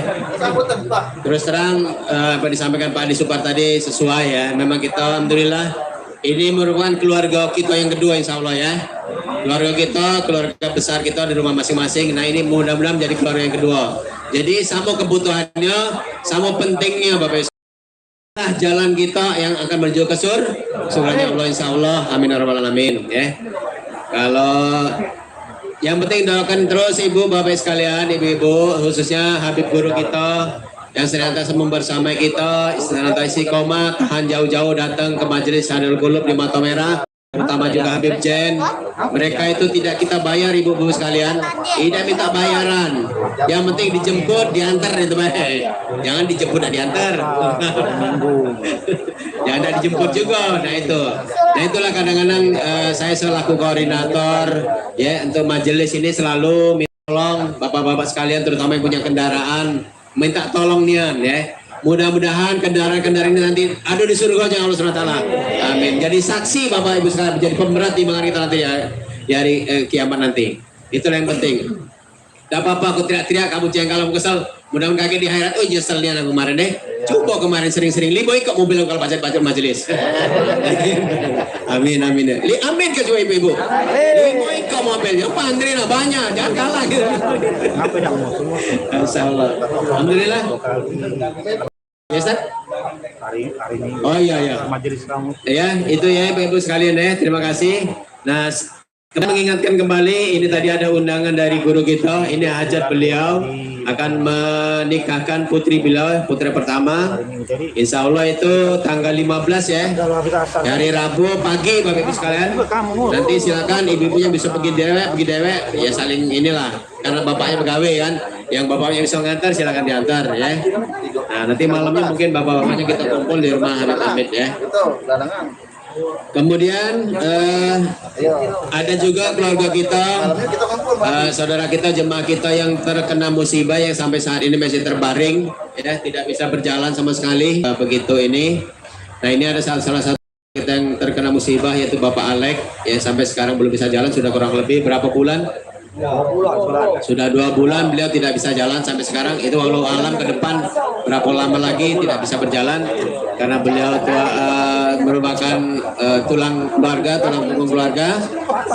Terus terang apa disampaikan Pak Adi Supar tadi sesuai ya. Memang kita alhamdulillah ini merupakan keluarga kita yang kedua insya Allah ya. Keluarga kita, keluarga besar kita di rumah masing-masing. Nah ini mudah-mudahan menjadi keluarga yang kedua. Jadi sama kebutuhannya, sama pentingnya Bapak Ibu. Nah, jalan kita yang akan menuju ke surganya Allah insya Allah. Amin ya rabbal alamin. Ya. Kalau yang penting doakan terus Ibu Bapak sekalian, Ibu-ibu khususnya Habib guru kita yang senantiasa membersamai kita, senantiasa istiqomah, tahan jauh-jauh datang ke majelis Hadul Qulub di Mata Merah, terutama juga Habib Jen. Mereka itu tidak kita bayar ibu-ibu sekalian, tidak minta bayaran. Yang penting dijemput, diantar itu baik. Jangan dijemput dan diantar. Jangan ada dijemput juga. Nah itu. Nah itulah kadang-kadang saya selaku koordinator ya untuk majelis ini selalu minta tolong bapak-bapak sekalian terutama yang punya kendaraan. Minta tolong nian ya. Mudah-mudahan kendaraan-kendaraan ini nanti ada di surga Allah SWT. Amin. Jadi saksi Bapak Ibu sekalian, menjadi pemberat timbangan kita nanti ya di hari kiamat nanti. Itulah yang penting. Tidak apa-apa aku teriak-teriak, kamu jengkel, kamu kesel. Mudah-mudahan kakek di akhirat, oh nyesel nih anak kemarin deh. Coba kemarin sering-sering liboy kok mobil kalau baca-baca majelis. Amin amin ya. Amin ke semua ibu-ibu. Liboy kok mobilnya, pandri lah banyak, jangan kalah gitu. Insyaallah. Alhamdulillah. Ya Ustaz? Oh iya ya. Majelis kamu. Ya, itu ya Ibu sekalian ya. Terima kasih. Nah, kita mengingatkan kembali, ini tadi ada undangan dari guru kita, ini hajat beliau akan menikahkan putri beliau, putri pertama. Insya Allah itu tanggal 15 ya, hari Rabu pagi Bapak Ibu sekalian. Nanti silakan ibu-ibunya bisa pergi dewek, ya saling inilah, karena bapaknya pegawai kan, yang bapaknya bisa ngantar silakan diantar ya. Nah nanti malamnya mungkin bapak-bapaknya kita kumpul di rumah Habib Amit ya. Kemudian ada juga keluarga kita, saudara kita, jemaah kita yang terkena musibah yang sampai saat ini masih terbaring, ya tidak bisa berjalan sama sekali. Begitu ini. Nah ini ada salah satu kita yang terkena musibah yaitu Bapak Alek, ya sampai sekarang belum bisa jalan sudah kurang lebih berapa bulan? Sudah 2 bulan beliau tidak bisa jalan sampai sekarang. Itu walau alam ke depan berapa lama lagi tidak bisa berjalan karena beliau merupakan tulang keluarga, tulang punggung keluarga.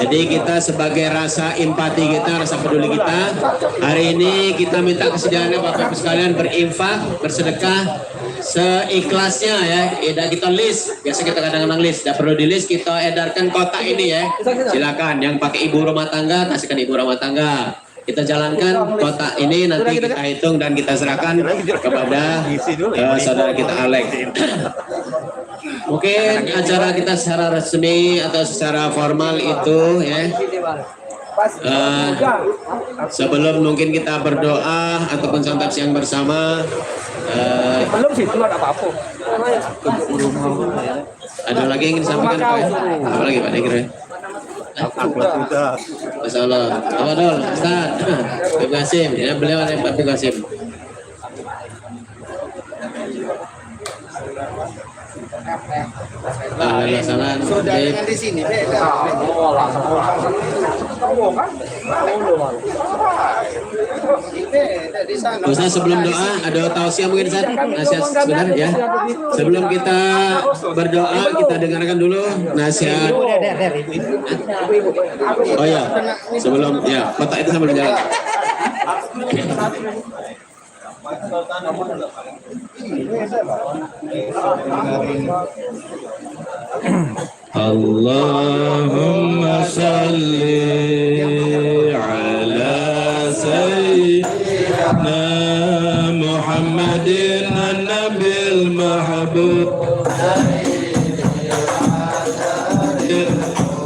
Jadi kita sebagai rasa empati kita, rasa peduli kita, hari ini kita minta kesediaannya Bapak Ibu sekalian berinfak, bersedekah seikhlasnya ya. Tidak kita list, biasa kita kadang-kadang list, tidak perlu di list, kita edarkan kotak ini ya. Silakan yang pakai ibu rumah tangga kasihkan ibu rumah tangga. Kita jalankan kotak ini, nanti kita hitung dan kita serahkan kepada saudara kita Alex. Mungkin acara kita secara resmi atau secara formal itu ya. Sebelum mungkin kita berdoa ataupun santap siang bersama. Belum sih, belum ada apa-apa. Ada lagi yang ingin disampaikan Pak? Apa lagi Pak Negeri? Masya Allah. Apa dol? Ustaz. Pak Qasim. Ya beliau ada Pak Qasim. Salam. Saudaranya di sini beda. Ustaz sebelum doa ada tausiah mungkin Ustaz? Nasihat sebentar ya. Sebelum kita berdoa kita dengarkan dulu nasihat. Oh ya, sebelum ya kotak itu sambil jalan. Allahumma salli ala sayyidina Muhammadin an-nabil mahbub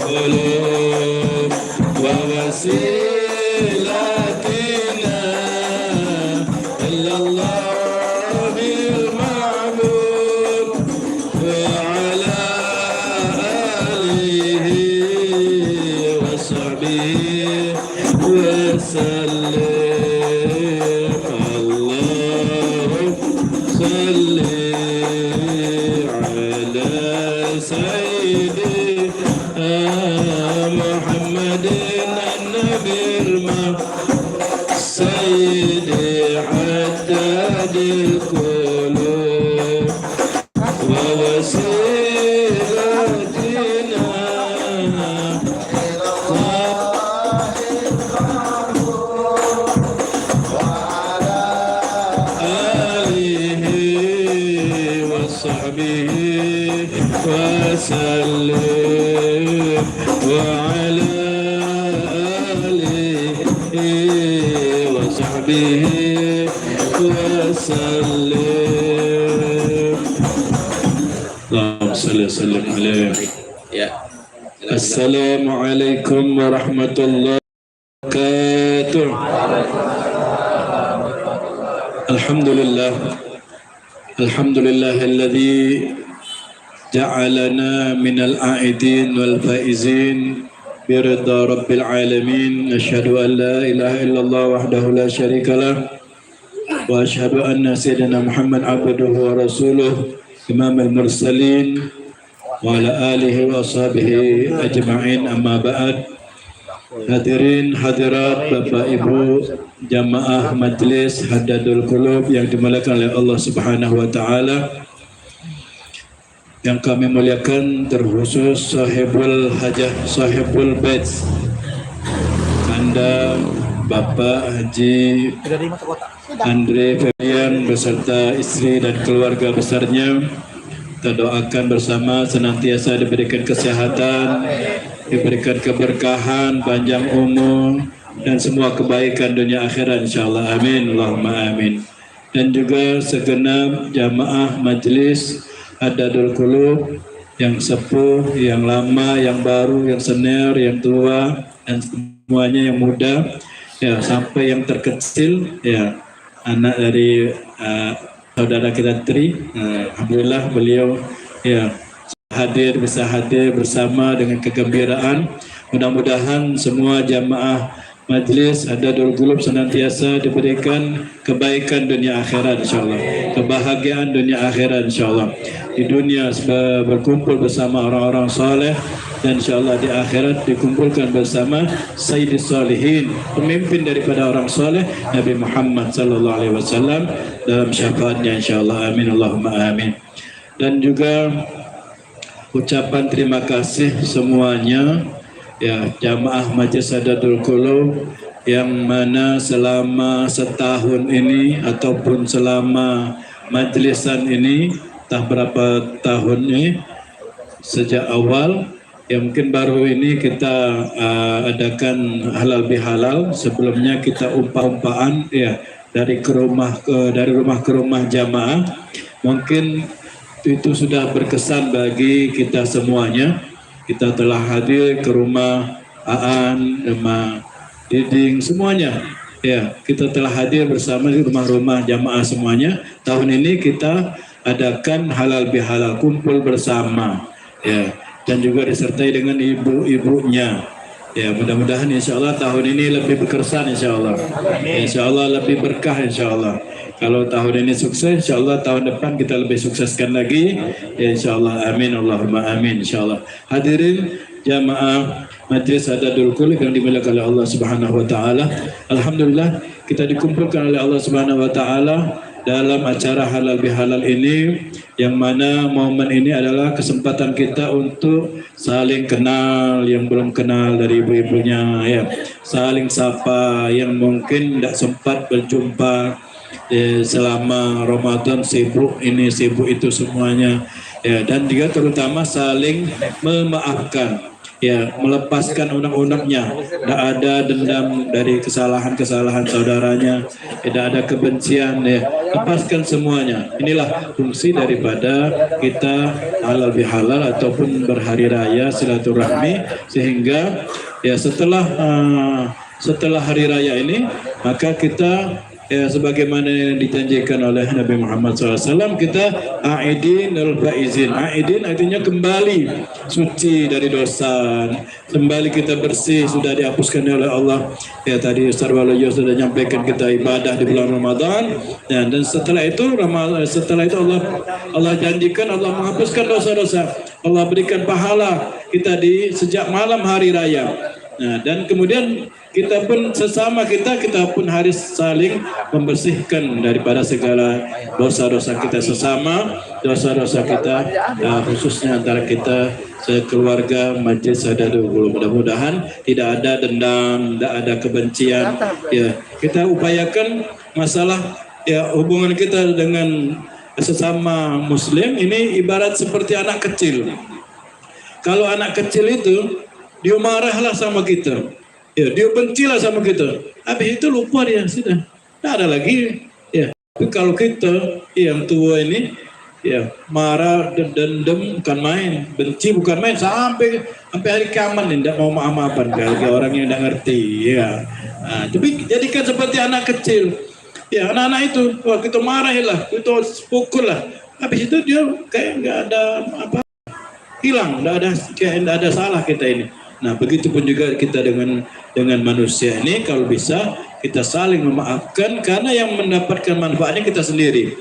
qulub wa wasilatina illallahil ma'bud wa ala alihi wa sahbihi wa sallim. سيدي عداد القلوب ووسيلتنا وعلى آله وصحبه وسلم وعلى به وسلم اللهم صل وسلم عليه. Assalamualaikum warahmatullahi wabarakatuh. Alhamdulillahilladzi ja'alana minal a'idin wal faizin برضا رب العالمين. أشهد أن لا إله إلا الله وحده لا شريك له وأشهد أن سيدنا محمد عبده ورسوله إمام المرسلين وعلى آله وأصحابه أجمعين. أما بعد. Hadirin hadirat Bapak Ibu jamaah Majelis Haddadul Qulub yang dimuliakan oleh Allah Subhanahu wa taala. Yang kami muliakan terkhusus sahibul hajah, sahibul bait, Anda Bapak Haji Andre Febrian beserta istri dan keluarga besarnya. Kita doakan bersama senantiasa diberikan kesehatan, diberikan keberkahan, panjang umur dan semua kebaikan dunia akhirat insyaallah. Amin. Allahumma amin. Dan juga segenap jamaah majelis Haddadul Qulub yang sepuh, yang lama, yang baru, yang senior, yang tua, dan semuanya yang muda, ya sampai yang terkecil, ya anak dari saudara kita Tri. Alhamdulillah beliau ya bisa hadir bersama dengan kegembiraan. Mudah-mudahan semua jamaah Majelis Haddadul Qulub senantiasa diberikan kebaikan dunia akhirat insyaallah, kebahagiaan dunia akhirat insyaallah. Di dunia berkumpul bersama orang-orang saleh, dan insyaallah di akhirat dikumpulkan bersama Sayyidis Salihin, pemimpin daripada orang soleh Nabi Muhammad sallallahu alaihi wasallam dalam syafaatnya insyaallah. Amin Allahumma amin. Dan juga ucapan terima kasih semuanya ya jamaah Majelis Sadadul Qulub yang mana selama setahun ini ataupun selama majlisan ini entah berapa tahun ini sejak awal ya, mungkin baru ini kita adakan halal bihalal. Sebelumnya kita umpah-umpahan ya dari rumah ke rumah jamaah. Mungkin itu sudah berkesan bagi kita semuanya. Kita telah hadir ke rumah Aan, rumah Diding, semuanya. Ya, kita telah hadir bersama di rumah-rumah jamaah semuanya. Tahun ini kita adakan halal bihalal, kumpul bersama. Ya, dan juga disertai dengan ibu-ibunya. Ya, mudah-mudahan insya Allah tahun ini lebih berkesan insya Allah. Insya Allah lebih berkah insya Allah. Kalau tahun ini sukses, insya Allah tahun depan kita lebih sukseskan lagi. Ya, insya Allah, amin Allahumma amin insya Allah. Hadirin jamaah Majelis Sadadul Qulub yang dimuliakan oleh Allah Subhanahu wa taala. Alhamdulillah kita dikumpulkan oleh Allah Subhanahu wa taala dalam acara halal bihalal ini, yang mana momen ini adalah kesempatan kita untuk saling kenal yang belum kenal dari ibu-ibunya ya, saling sapa yang mungkin tidak sempat berjumpa selama Ramadan, sibuk ini sibuk itu semuanya ya, dan juga terutama saling memaafkan ya, melepaskan unek-uneknya, tidak ada dendam dari kesalahan-kesalahan saudaranya, tidak ada kebencian ya, lepaskan semuanya. Inilah fungsi daripada kita halal bihalal ataupun berhari raya silaturahmi, sehingga ya setelah hari raya ini maka kita ya sebagaimana yang dijanjikan oleh Nabi Muhammad SAW, kita aidin al-faizin. Aidin artinya kembali suci dari dosa, kembali kita bersih, sudah dihapuskan oleh Allah. Ya tadi Ustaz Waluyo sudah nyampaikan kita ibadah di bulan Ramadan ya, dan setelah itu Allah janjikan Allah menghapuskan dosa-dosa, Allah berikan pahala kita di sejak malam hari raya. Nah, dan kemudian kita pun sesama kita pun harus saling membersihkan daripada segala dosa-dosa kita sesama, dosa-dosa kita khususnya antara kita sekeluarga Majelis Sadadul Qulub. Mudah-mudahan tidak ada dendam, tidak ada kebencian. Ya, kita upayakan masalah ya hubungan kita dengan sesama Muslim ini ibarat seperti anak kecil. Kalau anak kecil itu dia marahlah sama kita, ya dia bencilah sama kita, habis itu lupa dia sudah, tidak ada lagi. Ya, tapi kalau kita yang tua ini, ya marah dan dendam bukan main, benci bukan main, sampai hari kiamat tidak mau maaf-maafan bagi orang yang tidak ngerti. Ya, nah, tapi jadikan seperti anak kecil. Ya anak-anak itu, wah kita marahilah, kita pukul lah, habis itu dia kayak nggak ada apa, hilang, nggak ada salah kita ini. Nah, begitupun juga kita dengan manusia ini, kalau bisa kita saling memaafkan karena yang mendapatkan manfaatnya kita sendiri.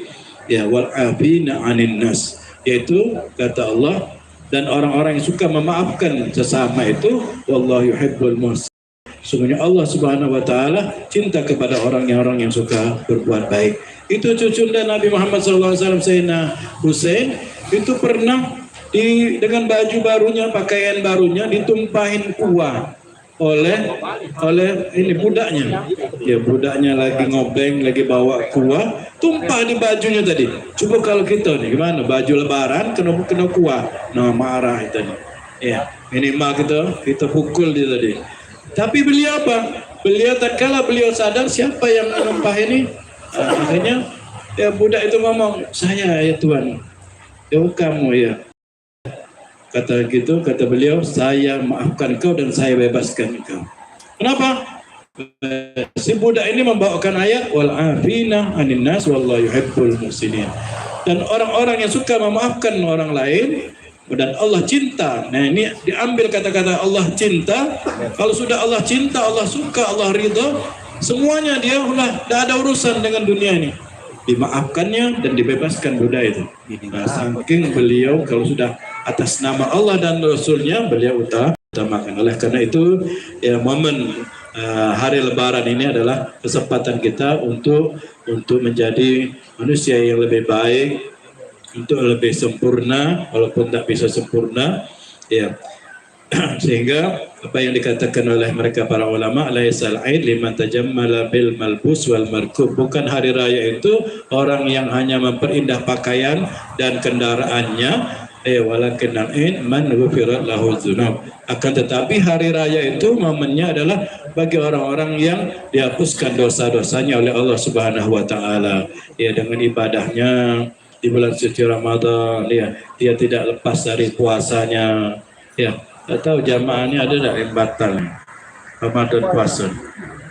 Ya, wal afina 'anin nas, yaitu kata Allah, dan orang-orang yang suka memaafkan sesama itu wallahu yuhibbul muhsinin. Sungguhnya Allah Subhanahu wa taala cinta kepada orang yang suka berbuat baik. Itu cucunda Nabi Muhammad SAW, Sayyidina Husain, itu pernah dengan baju barunya, pakaian barunya ditumpahin kuah oleh ini budaknya. Ya budaknya lagi ngobeng, lagi bawa kuah, tumpah di bajunya tadi. Coba kalau kita nih gimana, baju lebaran kena kuah, nah marah itu nih. Ya minimal kita pukul dia tadi. Tapi beliau apa? Beliau tatkala beliau sadar siapa yang menumpah ini, akhirnya ya budak itu ngomong, saya ya Tuhan, ya kamu ya. Kata beliau, saya maafkan kau dan saya bebaskan kau. Kenapa? Si budak ini membawakan ayat wal afina 'anin nas wallahu yuhibbul muhsinin. Dan orang-orang yang suka memaafkan orang lain dan Allah cinta. Nah, ini diambil kata-kata Allah cinta. Kalau sudah Allah cinta, Allah suka, Allah ridha, semuanya dia udah tidak ada urusan dengan dunia ini. Dimaafkannya dan dibebaskan budak itu. Nah, saking beliau kalau sudah atas nama Allah dan Rasulnya beliau utamakan. Oleh karena itu ya momen hari Lebaran ini adalah kesempatan kita untuk menjadi manusia yang lebih baik, untuk lebih sempurna walaupun tak bisa sempurna ya. Sehingga apa yang dikatakan oleh mereka para ulama, laisal aid liman tajammala bil malbus wal markub, bukan hari raya itu orang yang hanya memperindah pakaian dan kendaraannya, walakin al-aid man ghufirat lahu dzunub. Akan tetapi hari raya itu momennya adalah bagi orang-orang yang dihapuskan dosa-dosanya oleh Allah Subhanahu wa taala ya, dengan ibadahnya di bulan suci Ramadan ya, dia tidak lepas dari puasanya ya. Atau jamaahnya ada tak yang batal Ramadan puasa?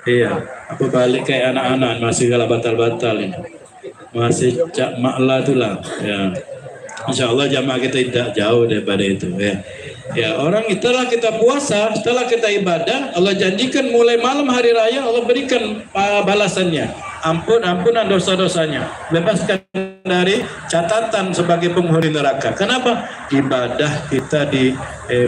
Iya, apa balik kayak anak-anak masih galak batal-batal ini, masih cak maklah itulah ya. Insya Allah jamaah kita tidak jauh daripada itu ya. Ya, orang itulah kita puasa, setelah kita ibadah, Allah janjikan mulai malam hari raya Allah berikan balasannya, ampunan dosa-dosanya, bebaskan dari catatan sebagai penghuni neraka. Kenapa? Ibadah kita di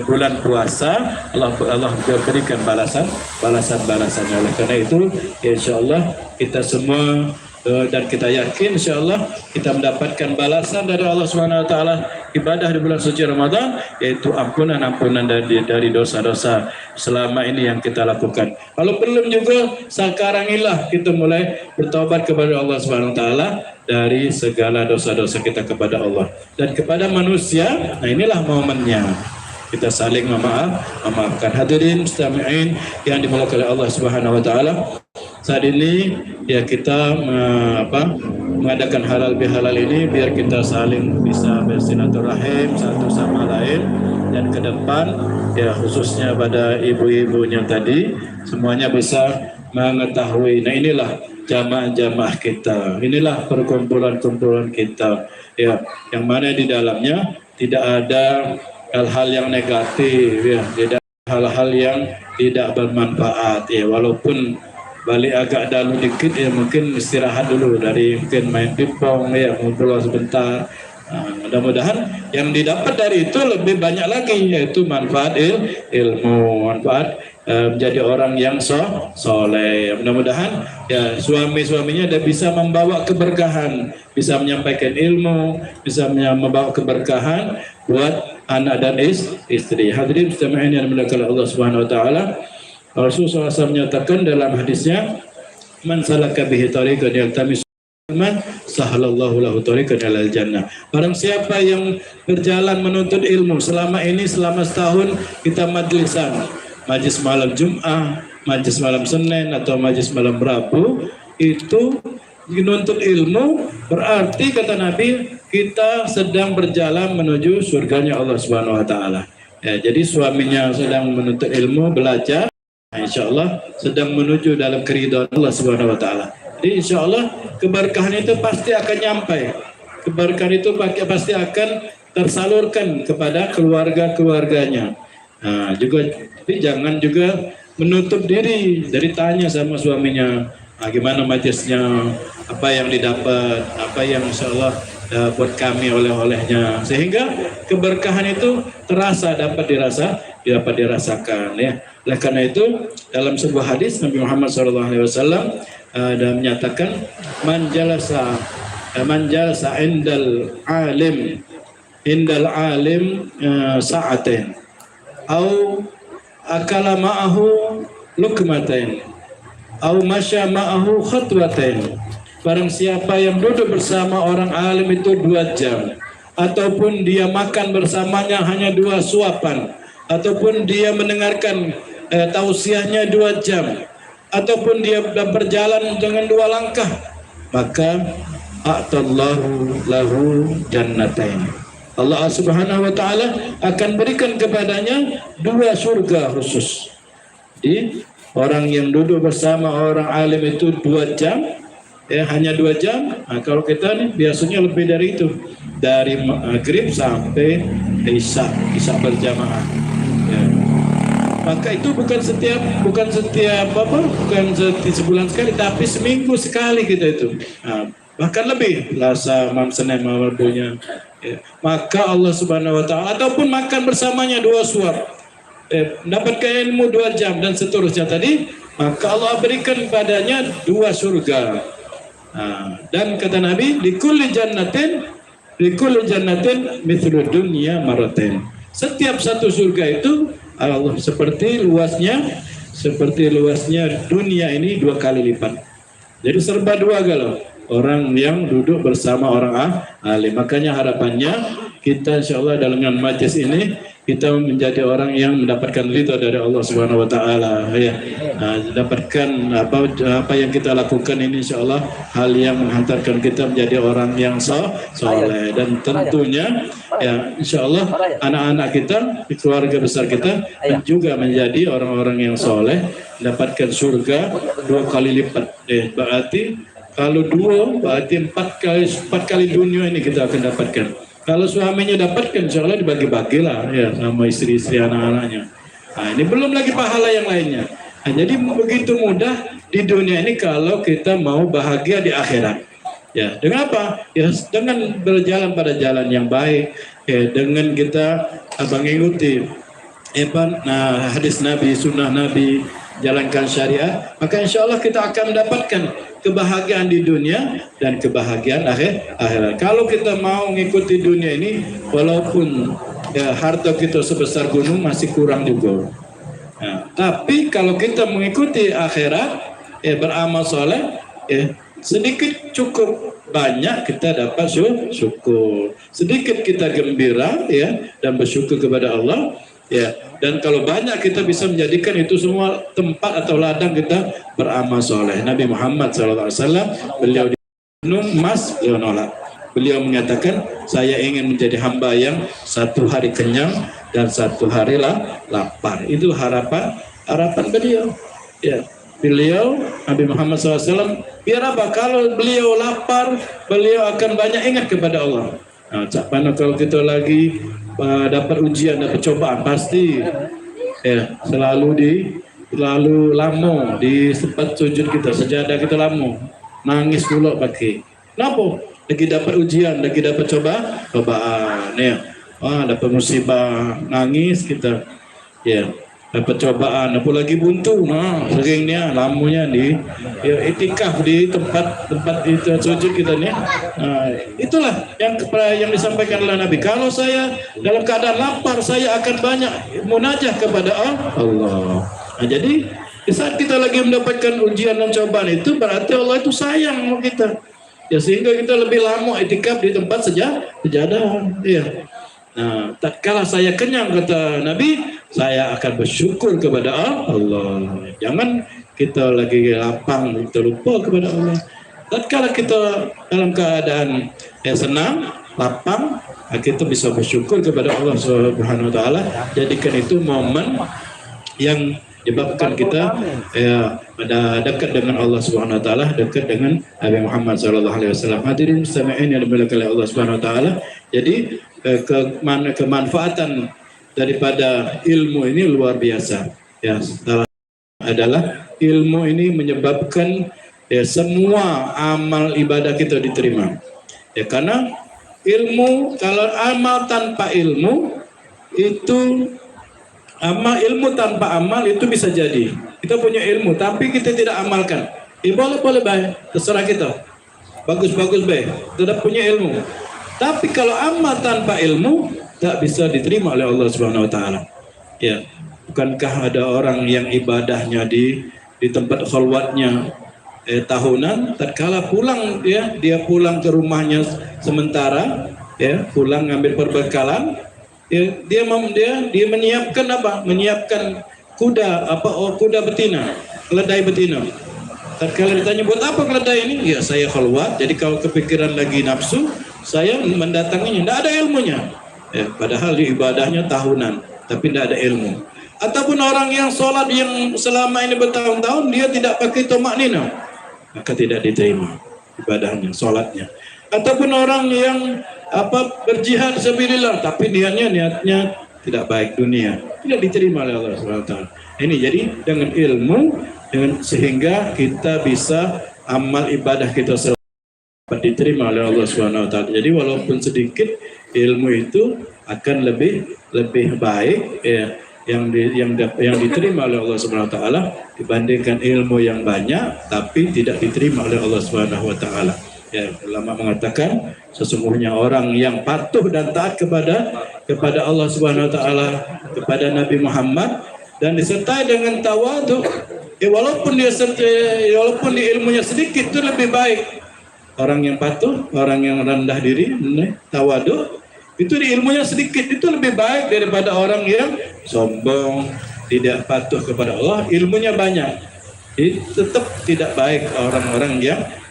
bulan puasa Allah berikan balasannya. Oleh karena itu insya Allah kita semua dan kita yakin insya Allah kita mendapatkan balasan dari Allah Subhanahu wa taala ibadah di bulan suci Ramadan, yaitu ampunan dari dosa-dosa selama ini yang kita lakukan. Kalau belum juga sekarang inilah kita mulai bertobat kepada Allah Subhanahu wa taala dari segala dosa-dosa kita kepada Allah dan kepada manusia. Nah, inilah momennya kita saling memaafkan. Hadirin mustami'in yang dimuliakan oleh Allah Subhanahu wa taala, saat ini ya kita mengadakan halal bihalal ini biar kita saling bisa bersilaturahim satu sama lain, dan ke depan ya khususnya pada ibu-ibunya tadi semuanya bisa mengetahui. Nah, inilah jamaah-jamaah kita, inilah perkumpulan-kumpulan kita ya, yang mana di dalamnya tidak ada hal-hal yang negatif ya, tidak hal-hal yang tidak bermanfaat ya. Walaupun balik agak dalam dikit ya, mungkin istirahat dulu dari mungkin main pingpong ya, ngobrol sebentar. Mudah-mudahan yang didapat dari itu lebih banyak lagi, yaitu manfaat ilmu, manfaat menjadi orang yang soleh. Mudah-mudahan ya suami-suaminya dia bisa membawa keberkahan, bisa menyampaikan ilmu, bisa membawa keberkahan buat anak dan istri. Hadirin mustami'in yang dimuliakan Allah Subhanahu wa taala, Rasulullah SAW menyatakan dalam hadisnya, man salaka bihi tariqan yaltamisu ilman sahalallahu lahu tariqan ilal jannah. Barang siapa yang berjalan menuntut ilmu selama setahun kita majlisan, majlis malam Jum'ah, majlis malam Senin atau majlis malam Rabu, itu menuntut ilmu berarti kata Nabi kita sedang berjalan menuju surganya Allah Subhanahu wa taala. Ya, jadi suaminya sedang menuntut ilmu, belajar, insya Allah sedang menuju dalam keridhaan Allah Subhanahu wa taala. Jadi insya Allah keberkahan itu pasti akan nyampai. Keberkahan itu pasti akan tersalurkan kepada keluarga-keluarganya. Nah, juga tapi jangan juga menutup diri dari tanya sama suaminya, gimana majlisnya, apa yang didapat, apa yang insya Allah buat kami oleh-olehnya, sehingga keberkahan itu dapat dirasakan ya. Oleh karena itu dalam sebuah hadis Nabi Muhammad SAW dan menyatakan man jalasa indal alim sa'atain au akala ma'ahu lukmatain au masya ma'ahu khatwatain. Barang siapa yang duduk bersama orang alim itu 2 jam, ataupun dia makan bersamanya hanya 2 suapan, ataupun dia mendengarkan tausiahnya 2 jam, ataupun dia berjalan dengan 2 langkah, maka a'tallahu lahu jannatain. Allah Subhanahu wa taala akan berikan kepadanya 2 surga khusus. Jadi orang yang duduk bersama orang alim itu 2 jam, hanya 2 jam. Nah, kalau kita nih biasanya lebih dari itu, dari maghrib sampai isya berjamaah. Ya. Maka itu bukan setiap sebulan sekali, tapi seminggu sekali kita itu. Nah, bahkan lebih Selasa, Senin, Rabunya maka Allah Subhanahu wa taala, ataupun makan bersamanya 2 suap, mendapatkan ilmu 2 jam dan seterusnya tadi, maka Allah berikan padanya 2 surga. Dan kata Nabi, likulli jannatin mithlu dunya maratain. Setiap satu surga itu Allah seperti luasnya dunia ini 2 kali lipat. Jadi serba 2 kalau orang yang duduk bersama orang alim. Makanya harapannya kita insyaallah dengan majlis ini kita menjadi orang yang mendapatkan ridha dari Allah Subhanahu wa taala, ya. Dapatkan apa yang kita lakukan ini insyaallah hal yang menghantarkan kita menjadi orang yang soleh, dan tentunya ya insyaallah anak-anak kita, keluarga besar kita juga menjadi orang-orang yang soleh, mendapatkan surga 2 kali lipat. Berarti kalau 2 berarti 4 kali dunia ini kita akan dapatkan. Kalau suaminya dapatkan, insya Allah dibagi-bagilah ya sama istri-istri anak-anaknya. Ini belum lagi pahala yang lainnya. Jadi begitu mudah di dunia ini kalau kita mau bahagia di akhirat. Ya, dengan apa? Ya, dengan berjalan pada jalan yang baik. Ya, dengan kita mengikuti hadis Nabi, sunnah Nabi, jalankan syariat, maka insya Allah kita akan mendapatkan kebahagiaan di dunia dan kebahagiaan akhirat. Kalau kita mau mengikuti dunia ini, walaupun harta kita sebesar gunung masih kurang juga. Tapi kalau kita mengikuti akhirat, beramal soleh, sedikit cukup, banyak kita dapat syukur. Sedikit kita gembira, dan bersyukur kepada Allah. Dan kalau banyak kita bisa menjadikan itu semua tempat atau ladang kita beramal soleh. Nabi Muhammad SAW, beliau di gunung emas, beliau nolak. Beliau mengatakan, saya ingin menjadi hamba yang 1 hari kenyang dan 1 hari lapar. Itu harapan beliau. Beliau Nabi Muhammad SAW, biar apa? Kalau beliau lapar, beliau akan banyak ingat kepada Allah. Cak Pano, kalau kita lagi dapat ujian, dapat cobaan, pasti selalu lama di tempat sujud kita, sejadah kita lama, nangis dulu pakai. Kenapa? Lagi dapat ujian, lagi dapat cobaan, dapat musibah, nangis kita, dapat cobaan, apa lagi buntu, seringnya lamanya di itikaf di tempat itu sujud kita nih. Itulah yang disampaikan oleh Nabi. Kalau saya dalam keadaan lapar, saya akan banyak munajah kepada Allah. Jadi di saat kita lagi mendapatkan ujian dan cobaan itu, berarti Allah itu sayang sama kita. Sehingga kita lebih lama itikaf di tempat sejadah. Tatkala saya kenyang, kata Nabi, saya akan bersyukur kepada Allah. Jangan kita lagi lapang, kita lupa kepada Allah. Tatkala kita dalam keadaan senang, lapang, kita bisa bersyukur kepada Allah Subhanahu wa taala. Jadikan itu momen yang menyebabkan kita dekat dengan Allah Subhanahu wa taala, dekat dengan Nabi Muhammad sallallahu alaihi wasallam. Hadirin mustami'in yang dimuliakan oleh Allah Subhanahu wa taala. Jadi kemanfaatan daripada ilmu ini luar biasa. Salah adalah ilmu ini menyebabkan semua amal ibadah kita diterima. Karena ilmu, kalau amal tanpa ilmu itu ilmu tanpa amal itu bisa jadi kita punya ilmu tapi kita tidak amalkan. Boleh baik, terserah kita. Bagus baik, tidak punya ilmu. Tapi kalau amal tanpa ilmu tak bisa diterima oleh Allah Subhanahu wa taala. Bukankah ada orang yang ibadahnya di tempat khalwatnya tahunan, tatkala pulang dia pulang ke rumahnya sementara, pulang ngambil perbekalan, dia menyiapkan apa? Menyiapkan kuda betina, keledai betina. Tatkala ditanya, buat apa keledai ini? Saya khalwat, jadi kalau kepikiran lagi nafsu, saya mendatanginya. Tidak ada ilmunya. Padahal di ibadahnya tahunan, tapi tidak ada ilmu. Ataupun orang yang sholat yang selama ini bertahun-tahun, dia tidak pakai tumakninah, maka tidak diterima ibadahnya, sholatnya. Ataupun orang yang berjihad sabilillah, tapi niatnya tidak baik dunia, tidak diterima oleh Allah SWT. Ini jadi dengan ilmu, sehingga kita bisa amal ibadah kita dapat diterima oleh Allah SWT. Jadi walaupun sedikit ilmu itu akan lebih baik ya, yang diterima oleh Allah Subhanahu wa taala dibandingkan ilmu yang banyak tapi tidak diterima oleh Allah Subhanahu wa taala. Ya, ulama mengatakan sesungguhnya orang yang patuh dan taat kepada Allah Subhanahu wa taala, kepada Nabi Muhammad dan disertai dengan tawadhu, walaupun di ilmunya sedikit itu lebih baik. Orang yang patuh, orang yang rendah diri, tawadhu, itu di ilmunya sedikit itu lebih baik daripada orang yang sombong, tidak patuh kepada Allah, ilmunya banyak. Itu tetap tidak baik orang-orang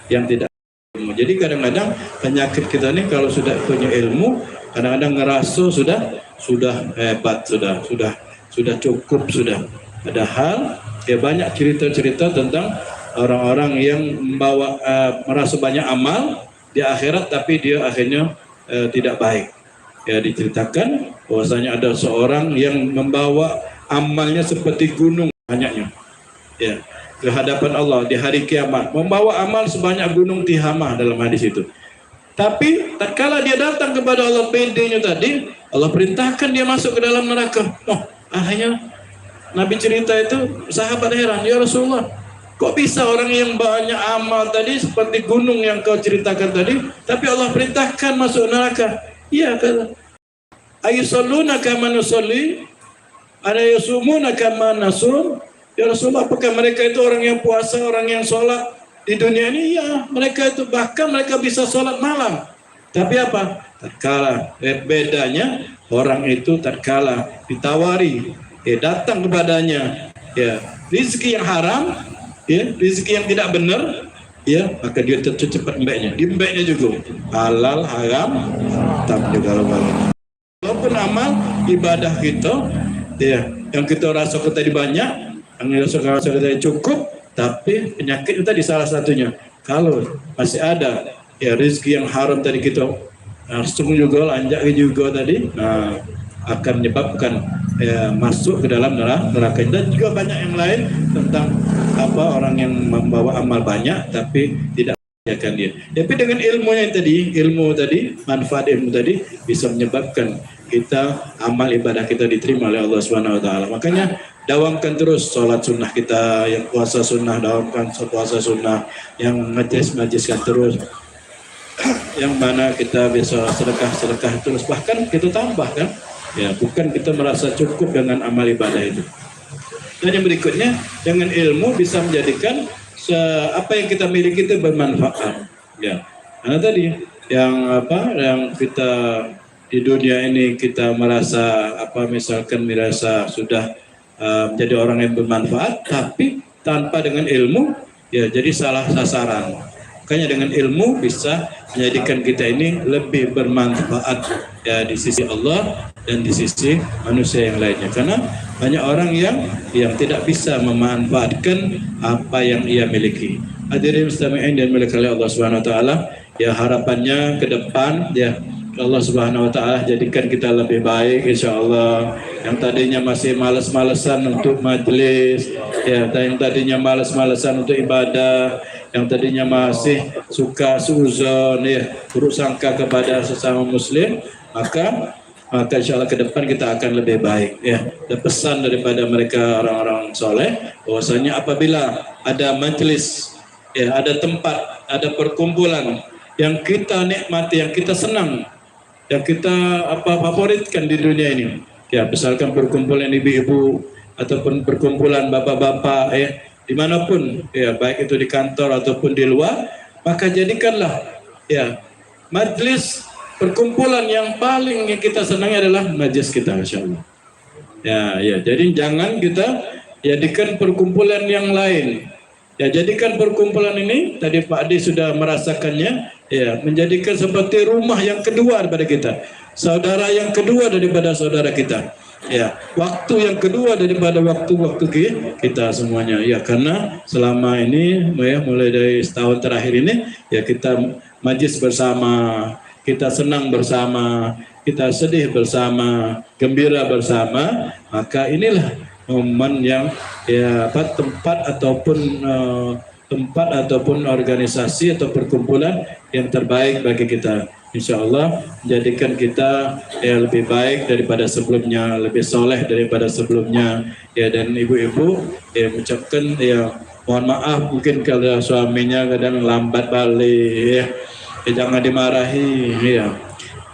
yang tidak ilmu. Jadi kadang-kadang penyakit kita ini kalau sudah punya ilmu, kadang-kadang ngerasa sudah hebat, sudah cukup, sudah. Padahal ya banyak cerita-cerita tentang orang-orang yang membawa merasa banyak amal di akhirat tapi dia akhirnya tidak baik. Ya, diceritakan bahwasanya ada seorang yang membawa amalnya seperti gunung banyaknya, ya, ke hadapan Allah di hari kiamat, membawa amal sebanyak gunung Tihamah dalam hadis itu. Tapi tatkala dia datang kepada Allah pedenya tadi, Allah perintahkan dia masuk ke dalam neraka. Akhirnya Nabi cerita itu, sahabat heran, ya Rasulullah, kok bisa orang yang banyak amal tadi seperti gunung yang kau ceritakan tadi, tapi Allah perintahkan masuk neraka? Iya, kata. Ayusalluna kama nusalli, ada yasumuna kama nasum. Ya Rasulullah, apakah mereka itu orang yang puasa, orang yang sholat di dunia ini? Ya, mereka itu bahkan mereka bisa sholat malam. Tapi apa? Tatkala bedanya orang itu tatkala ditawari, datang kepadanya, ya, rezeki yang haram, ya, rezeki yang tidak benar, ya, maka dia cepat embeknya. Diembeknya juga halal, haram, tak juga halal. Walaupun amal ibadah kita, ya, yang kita rasa tadi banyak, yang rasa tadi cukup, tapi penyakit itu tadi salah satunya. Kalau masih ada ya rezeki yang haram tadi kita langsung juga lanjak juga tadi, nah, akan menyebabkan masuk ke dalam neraka. Dan juga banyak yang lain tentang apa orang yang membawa amal banyak tapi tidak mengerjakan dia. Tapi dengan ilmunya ilmu tadi, manfaat ilmu tadi bisa menyebabkan kita amal ibadah kita diterima oleh Allah Subhanahu wa taala. Makanya dawamkan terus sholat sunnah kita, yang puasa sunnah dawamkan puasa sunnah, yang majlis-majliskan terus, yang mana kita bisa sedekah terus, bahkan kita tambahkan, ya, bukan kita merasa cukup dengan amal ibadah itu. Dan yang berikutnya, dengan ilmu bisa menjadikan apa yang kita miliki itu bermanfaat, ya. Karena tadi yang kita di dunia ini kita merasa misalkan merasa sudah menjadi orang yang bermanfaat, tapi tanpa dengan ilmu, ya, jadi salah sasaran. Makanya dengan ilmu bisa menjadikan kita ini lebih bermanfaat, ya, di sisi Allah dan di sisi manusia yang lainnya. Karena banyak orang yang tidak bisa memanfaatkan apa yang ia miliki. Hadirin mustami'in dan milik Allah Subhanahu wa taala, ya, harapannya ke depan, ya, Allah Subhanahu wa taala jadikan kita lebih baik insyaallah. Yang tadinya masih malas-malesan untuk majelis, ya, yang tadinya malas-malesan untuk ibadah, yang tadinya masih suka suzon, ya, buruk sangka kepada sesama muslim, maka insyaallah ke depan kita akan lebih baik, ya. Dan pesan daripada mereka orang-orang soleh bahwasanya apabila ada majelis, ya, ada tempat, ada perkumpulan yang kita nikmati, yang kita senang, yang kita favoritkan di dunia ini, ya, misalkan perkumpulan ibu-ibu ataupun perkumpulan bapak-bapak, ya, dimanapun, ya, baik itu di kantor ataupun di luar, maka jadikanlah, ya, majlis perkumpulan yang paling yang kita senangi adalah majlis kita, insyaallah. Ya, jadi jangan kita jadikan perkumpulan yang lain. Ya, jadikan perkumpulan ini, tadi Pak Adi sudah merasakannya, ya, menjadikan seperti rumah yang kedua daripada kita, saudara yang kedua daripada saudara kita, ya, waktu yang kedua daripada waktu-waktu kita semuanya, ya. Karena selama ini, ya, mulai dari setahun terakhir ini, ya, kita majlis bersama, kita senang bersama, kita sedih bersama, gembira bersama, maka inilah momen yang, ya, tempat ataupun tempat ataupun organisasi atau perkumpulan yang terbaik bagi kita. Insya Allah menjadikan kita lebih baik daripada sebelumnya, lebih soleh daripada sebelumnya. Ya, dan ibu-ibu mengucapkan mohon maaf mungkin kalau suaminya kadang lambat balik, jangan dimarahi.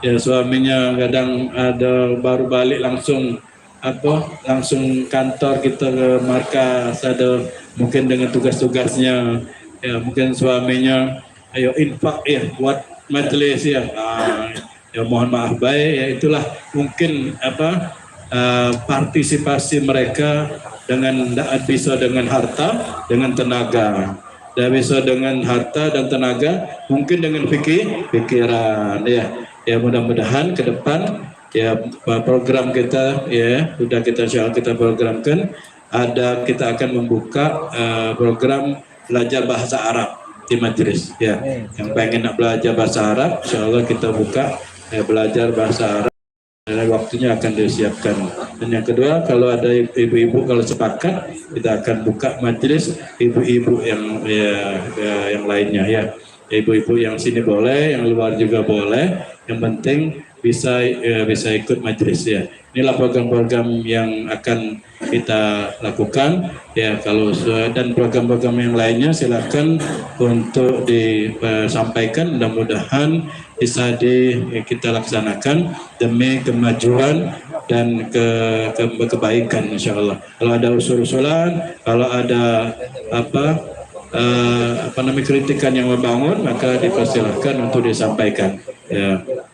Ya, suaminya kadang ada baru balik langsung kantor kita ke markas, ada mungkin dengan tugas-tugasnya, mungkin suaminya infak buat majelis mohon maaf baik, itulah mungkin partisipasi mereka dengan bisa dengan harta, dengan tenaga, dan bisa dengan harta dan tenaga, mungkin dengan pikiran. Mudah-mudahan ke depan program kita sudah kita programkan, kita akan membuka program belajar bahasa Arab di majelis. Yang pengen nak belajar bahasa Arab, insya Allah kita buka belajar bahasa Arab, dan waktunya akan disiapkan. Dan yang kedua, kalau ada ibu-ibu kalau sepakat, kita akan buka majelis ibu-ibu yang lainnya. Ibu-ibu yang sini boleh, yang luar juga boleh, yang penting bisa ikut majelis. Inilah program-program yang akan kita lakukan, dan program-program yang lainnya silakan untuk disampaikan, mudah-mudahan bisa kita laksanakan demi kemajuan dan kebaikan, insyaallah. Kalau ada usul-usulan, kalau ada kritikan yang membangun, maka dipersilahkan untuk disampaikan.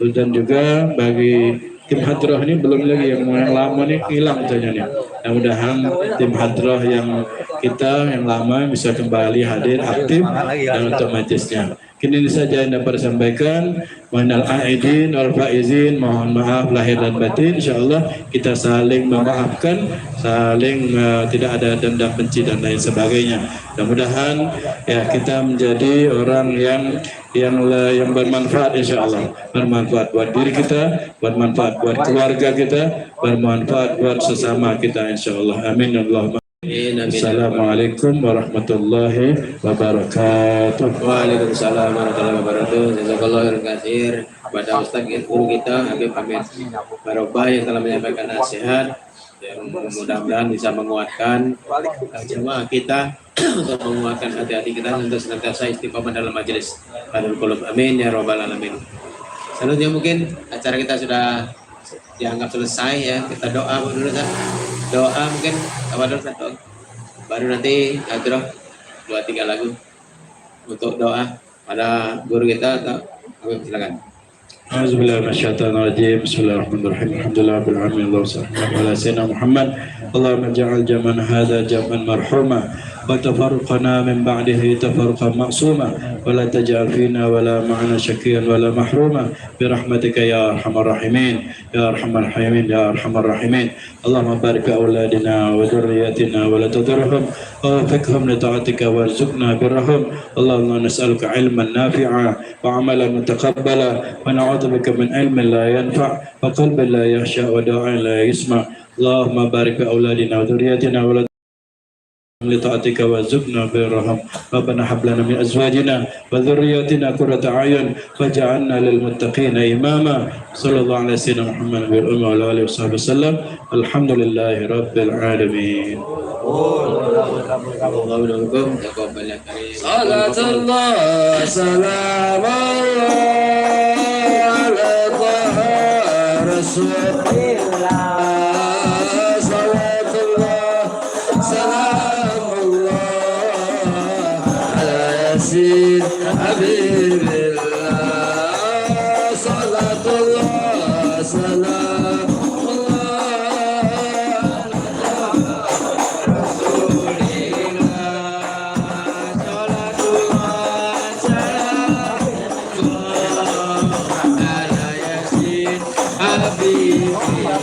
Dan juga bagi tim hadroh ini belum lagi yang lama nih hilang saja nih. Mudah-mudahan tim hadroh yang lama bisa kembali hadir aktif dan untuk majelisnya. Ini saja yang dapat disampaikan. Minal aidin wal faizin, mohon maaf lahir dan batin. Insyaallah kita saling memaafkan, saling tidak ada dendam benci dan lain sebagainya. Mudah-mudahan kita menjadi orang yang bermanfaat, insyaallah, bermanfaat buat diri kita, bermanfaat buat keluarga kita, bermanfaat buat sesama kita, insyaallah. Amin Allahumma. Assalamualaikum warahmatullahi wabarakatuh. Waalaikumsalam warahmatullahi wabarakatuh. Jazakallahu khairan katsir kepada Ustaz guru kita Habib Hamid Barobah yang telah menyampaikan nasihat yang mudah-mudahan bisa menguatkan jemaah kita untuk menguatkan hati-hati kita untuk senantiasa istiqomah dalam majelis Hadul Qulub. Amin ya rabbal alamin. Selanjutnya mungkin acara kita sudah dianggap selesai. Kita doa dulu, doa mungkin apa dulu, baru nanti hadroh 2-3 lagu untuk doa pada guru kita. Silakan. A'udzubillahiminasyaitonirrajim. Bismillahirrahmanirrahim. Alhamdulillahirabbil alamin. Allahumma shalli ala sayyidina Muhammad. Allahumma ij'al jam'an hadza jam'an marhuma wa tafarraqana min ba'dihi tafarruqan ma'suma wa la taj'al fina wa la ma'ana syaqiyan wa la mahruma bi rahmatika ya arhamar rahimin ya arhamar rahimin ya arhamar rahimin. Allahumma barik fi auladina wa dhurriyyatina wa la tudurhum wa fiqhum li ta'atika warzuqna birrahum. Allahumma nas'aluka ilman nafi'a wa 'amalan mutaqabbala wa na'udzu bika min ilmin la yanfa' wa qalbin la yakhsha wa du'an la yasma'. Allahumma barik fi auladina wa dhurriyyatina wa لطاعتك وارزقنا برهم ربنا هب لنا من ازواجنا وذرياتنا قرة اعين واجعلنا للمتقين اماما صلى الله على سيدنا محمد وعلى اله وصحبه وسلم. الحمد لله رب العالمين. صلاة الله سلام الله على طه رسول حبيب الله. صلاة الله سلام الله رسولنا. صلاة الله سلام الله على ياسين حبيب الله.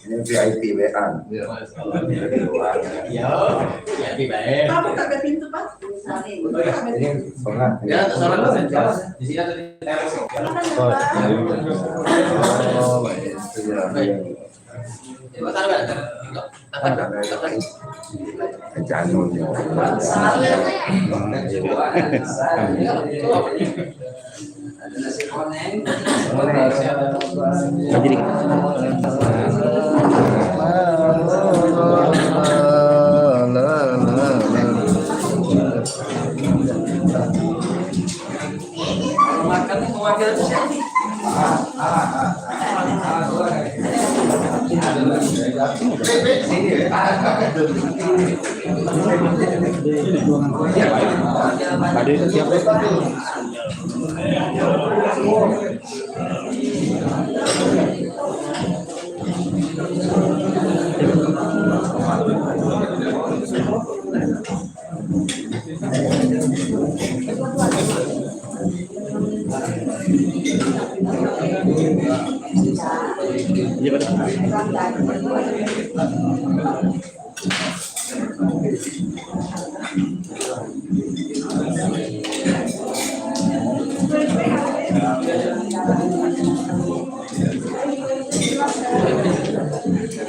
Ini VIP WA. Kamu kagak pintu, Pak? Ini pernah. Ya, di sini ada di teras. Oh, itu ya. Jangan.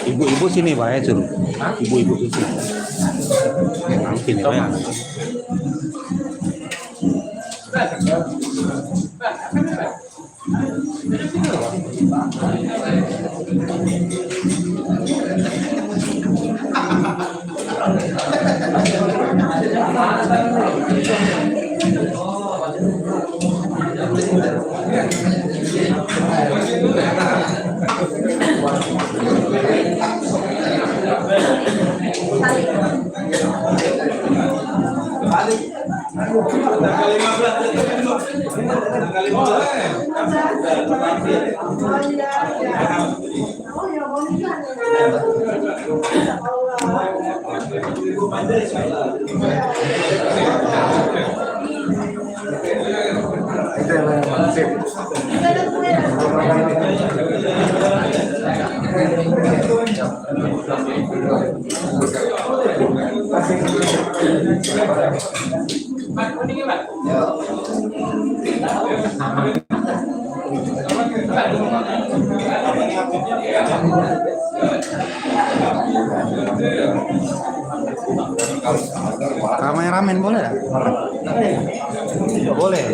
Ibu-ibu sini Pak ya suruh. Ibu-ibu sini. Sini Pak ya. Ramen boleh nggak? Nggak boleh.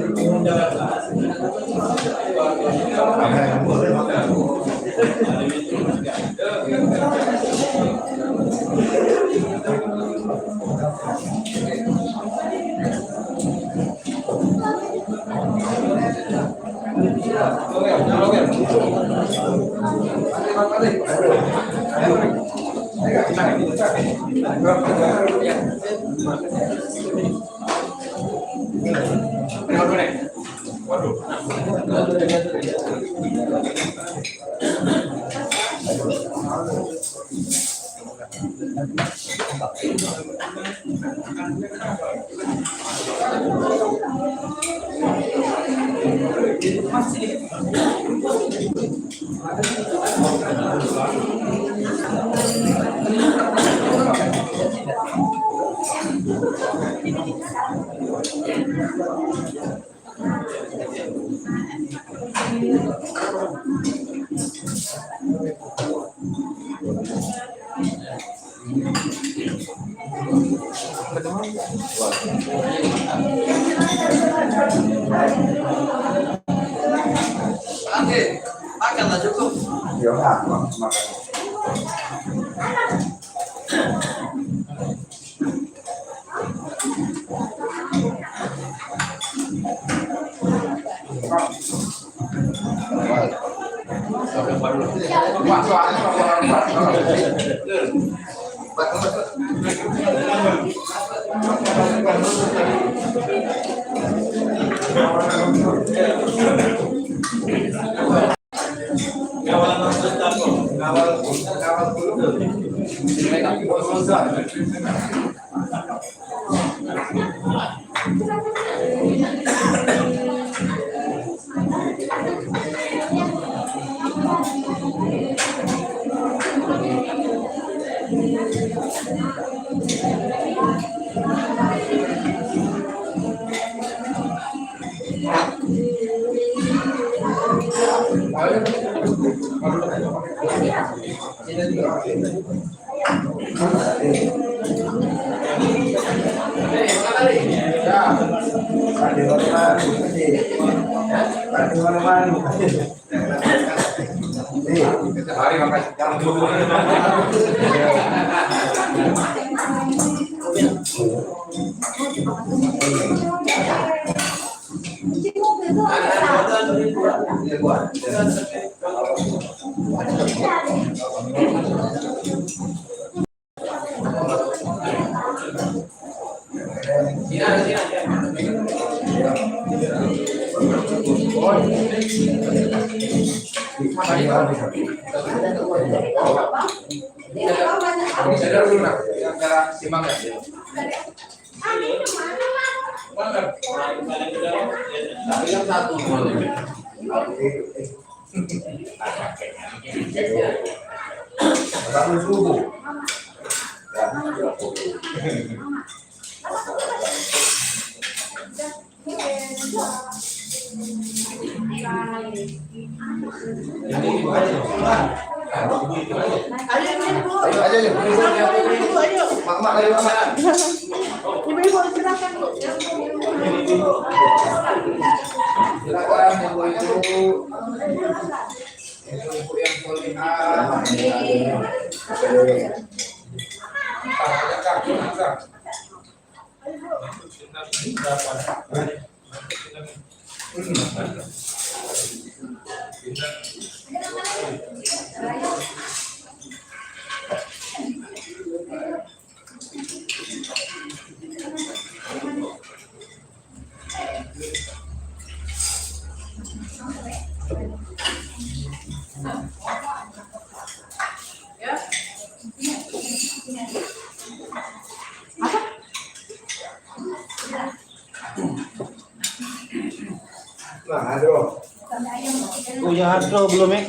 Punya Adro belum ya?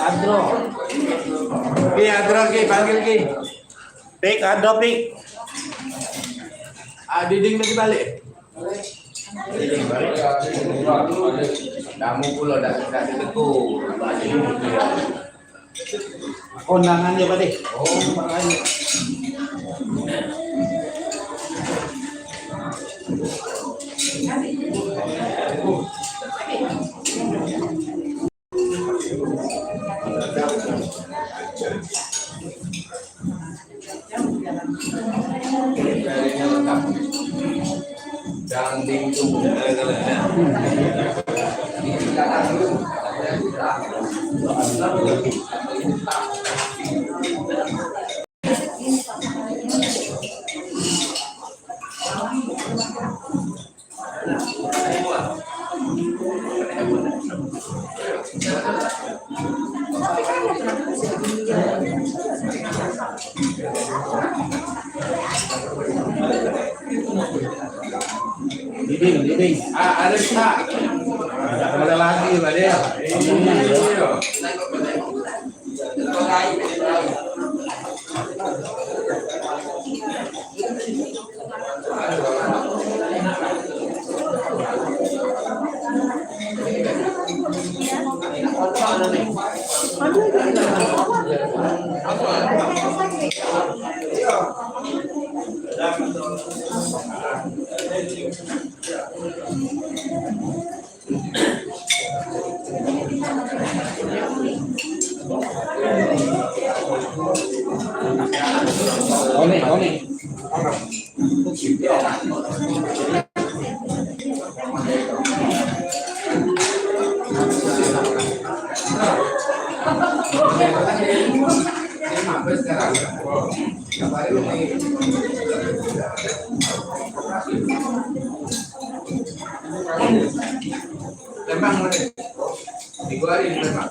Adro. Ki Adro ki panggil ki. Pik Adro pik. Diding lagi balik. Kamu pula dah ditegur. Kondangannya Pak Dik. Oh, makanya. Diding. Ada tak? Ada lagi, Pak Dia. Oni. Lembang di gua hari ini lembang.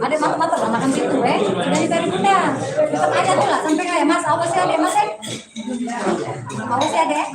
Ada mata makan situ, Udah diberi bunda. Tetap aja tuh lah, sampai kayak Mas. Awas ya, Mas. Awas ya, Dek.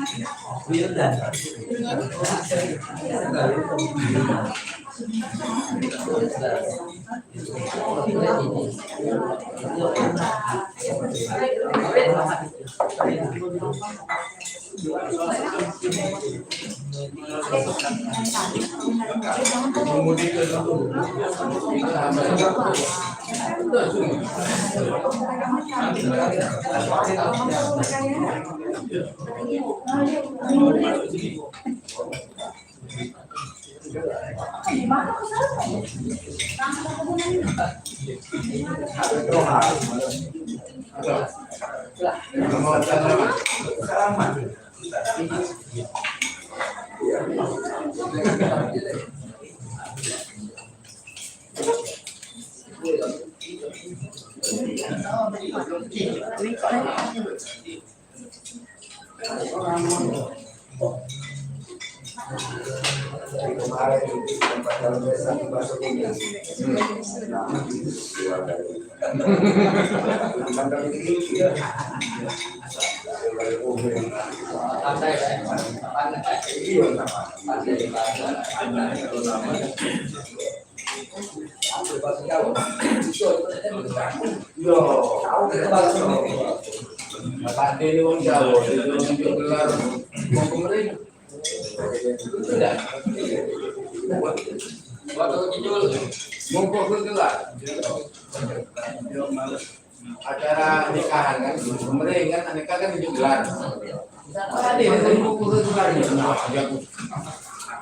Acara nikahan kan, kemarin kan nikah kan 7 gelar. Tadi dari buku gelarnya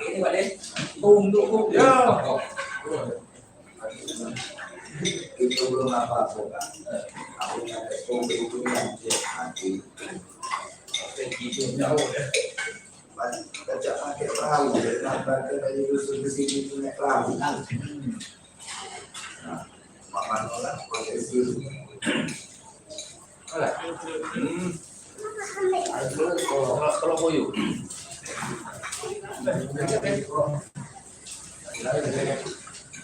ini balik tunduk ya. Itu belum apa-apa. Aku itu nanti. Baca pakai perahu, baca dari rusun ke sini punya perahu. Mama nolak proses itu. Kalau boyu.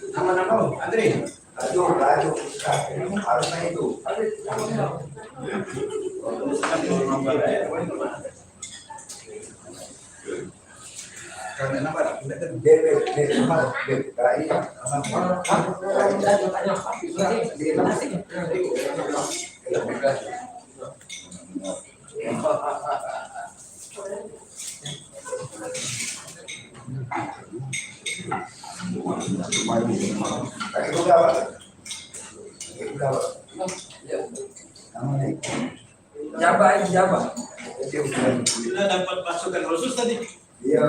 Nama-nama Andre. Aduh, harusnya itu. Jabah. Sudah dapat pasukan khusus tadi. Iya.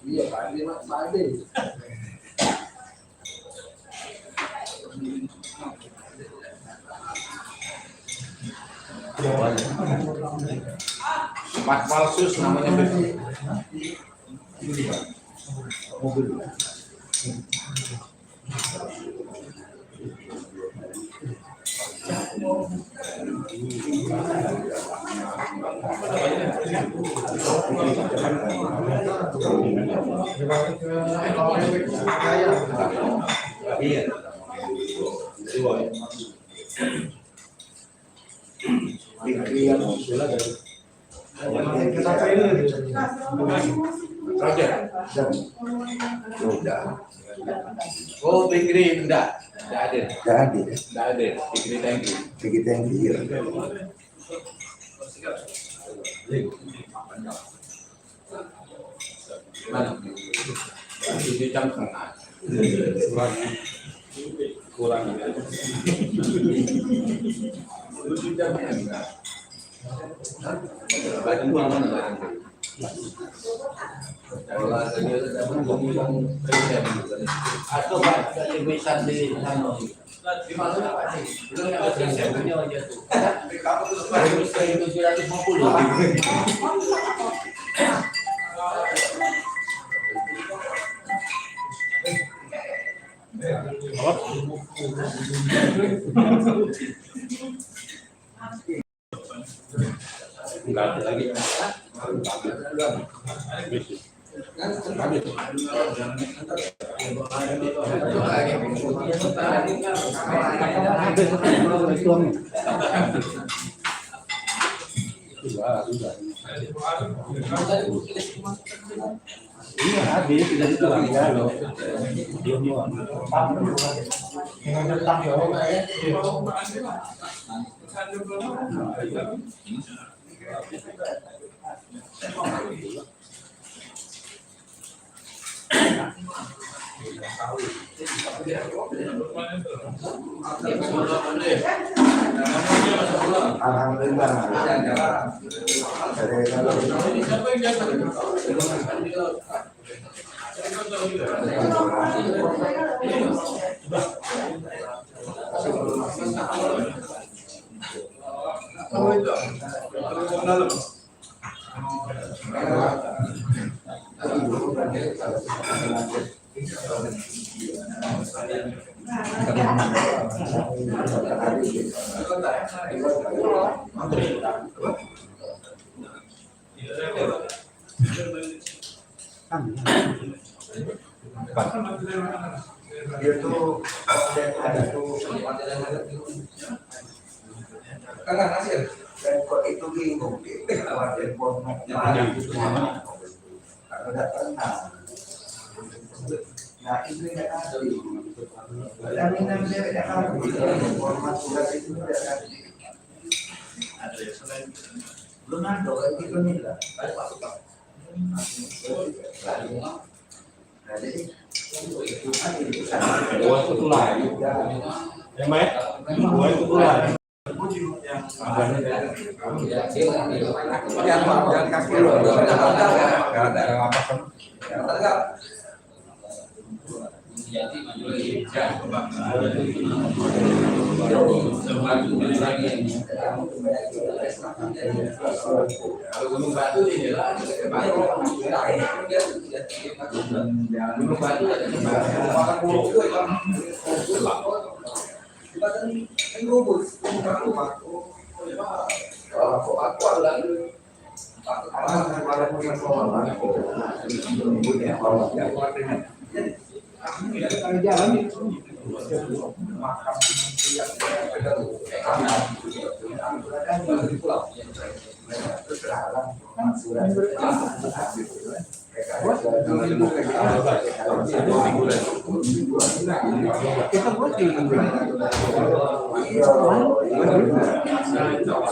Iya, Pak Ade, Pak Ade. Smart Malsus namanya begitu. Mobil. Iya. Oh, Fikri enggak ada. Fikri thank you. Mana? 7 jam setengah. Kurang. 7 jam enggak. Badan gua mana badan? Atau Pak bisa di sana. Di mana Pak sih? Belum ada resepnya aja tuh. Kamu bisa itu 750. Enggak ada lagi. Iya, habis tidak itu lagi ya loh. Karena hasil dan kok itu bingung kalau datang nah itu yang ada jaminan dia tidak ada format tugas itu tidak ada belum ada itu nih lah jadi dua itu lain ya Mek dua itu lain yang kaki lo ada apa kan kalau Gunung Batu ini lah Gunung Batu jalan Kita buat di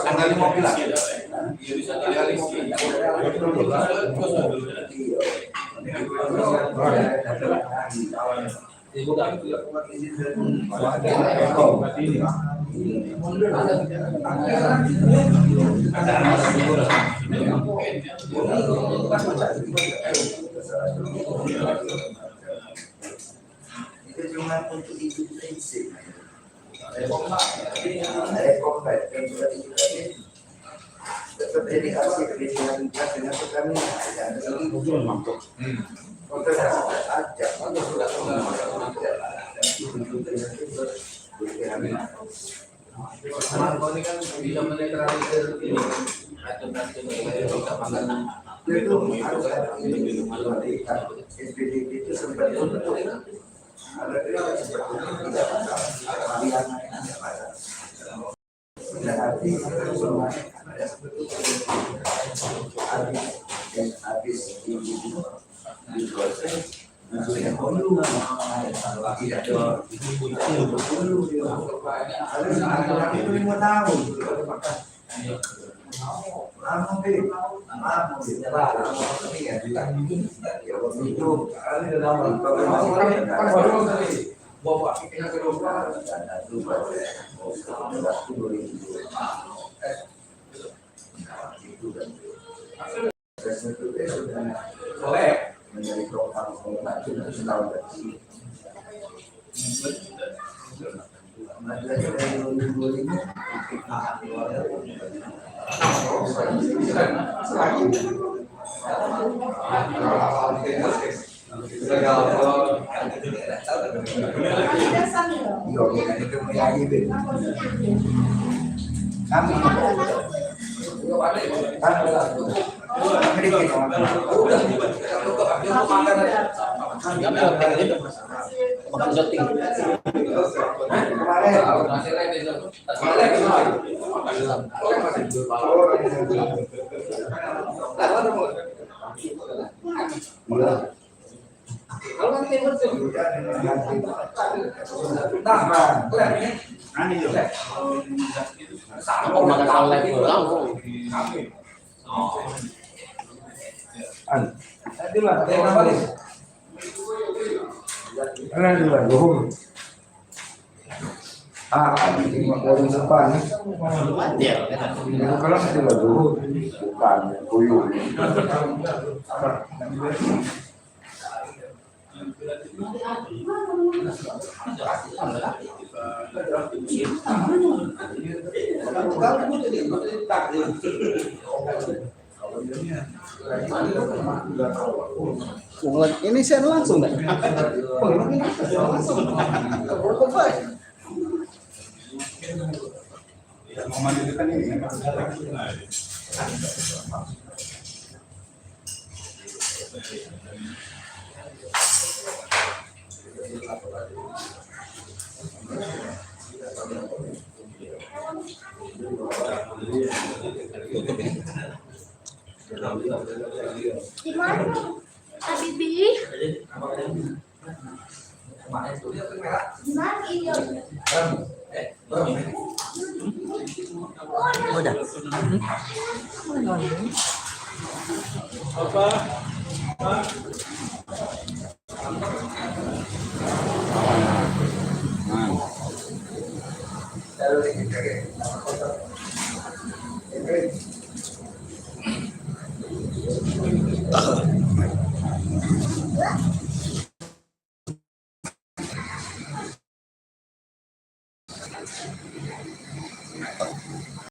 Anggali mobil lah. Bisa dilihat itu cuma untuk hidup prinsip. Tetap dedikasi pendidikan dengan kami itu sempat habis di proses menjadi program tahun orang depan kalau tidak dulu bukan kuyung ini saya langsung deh. Gimana? Habibi? Gimana ini? Udah. Apa?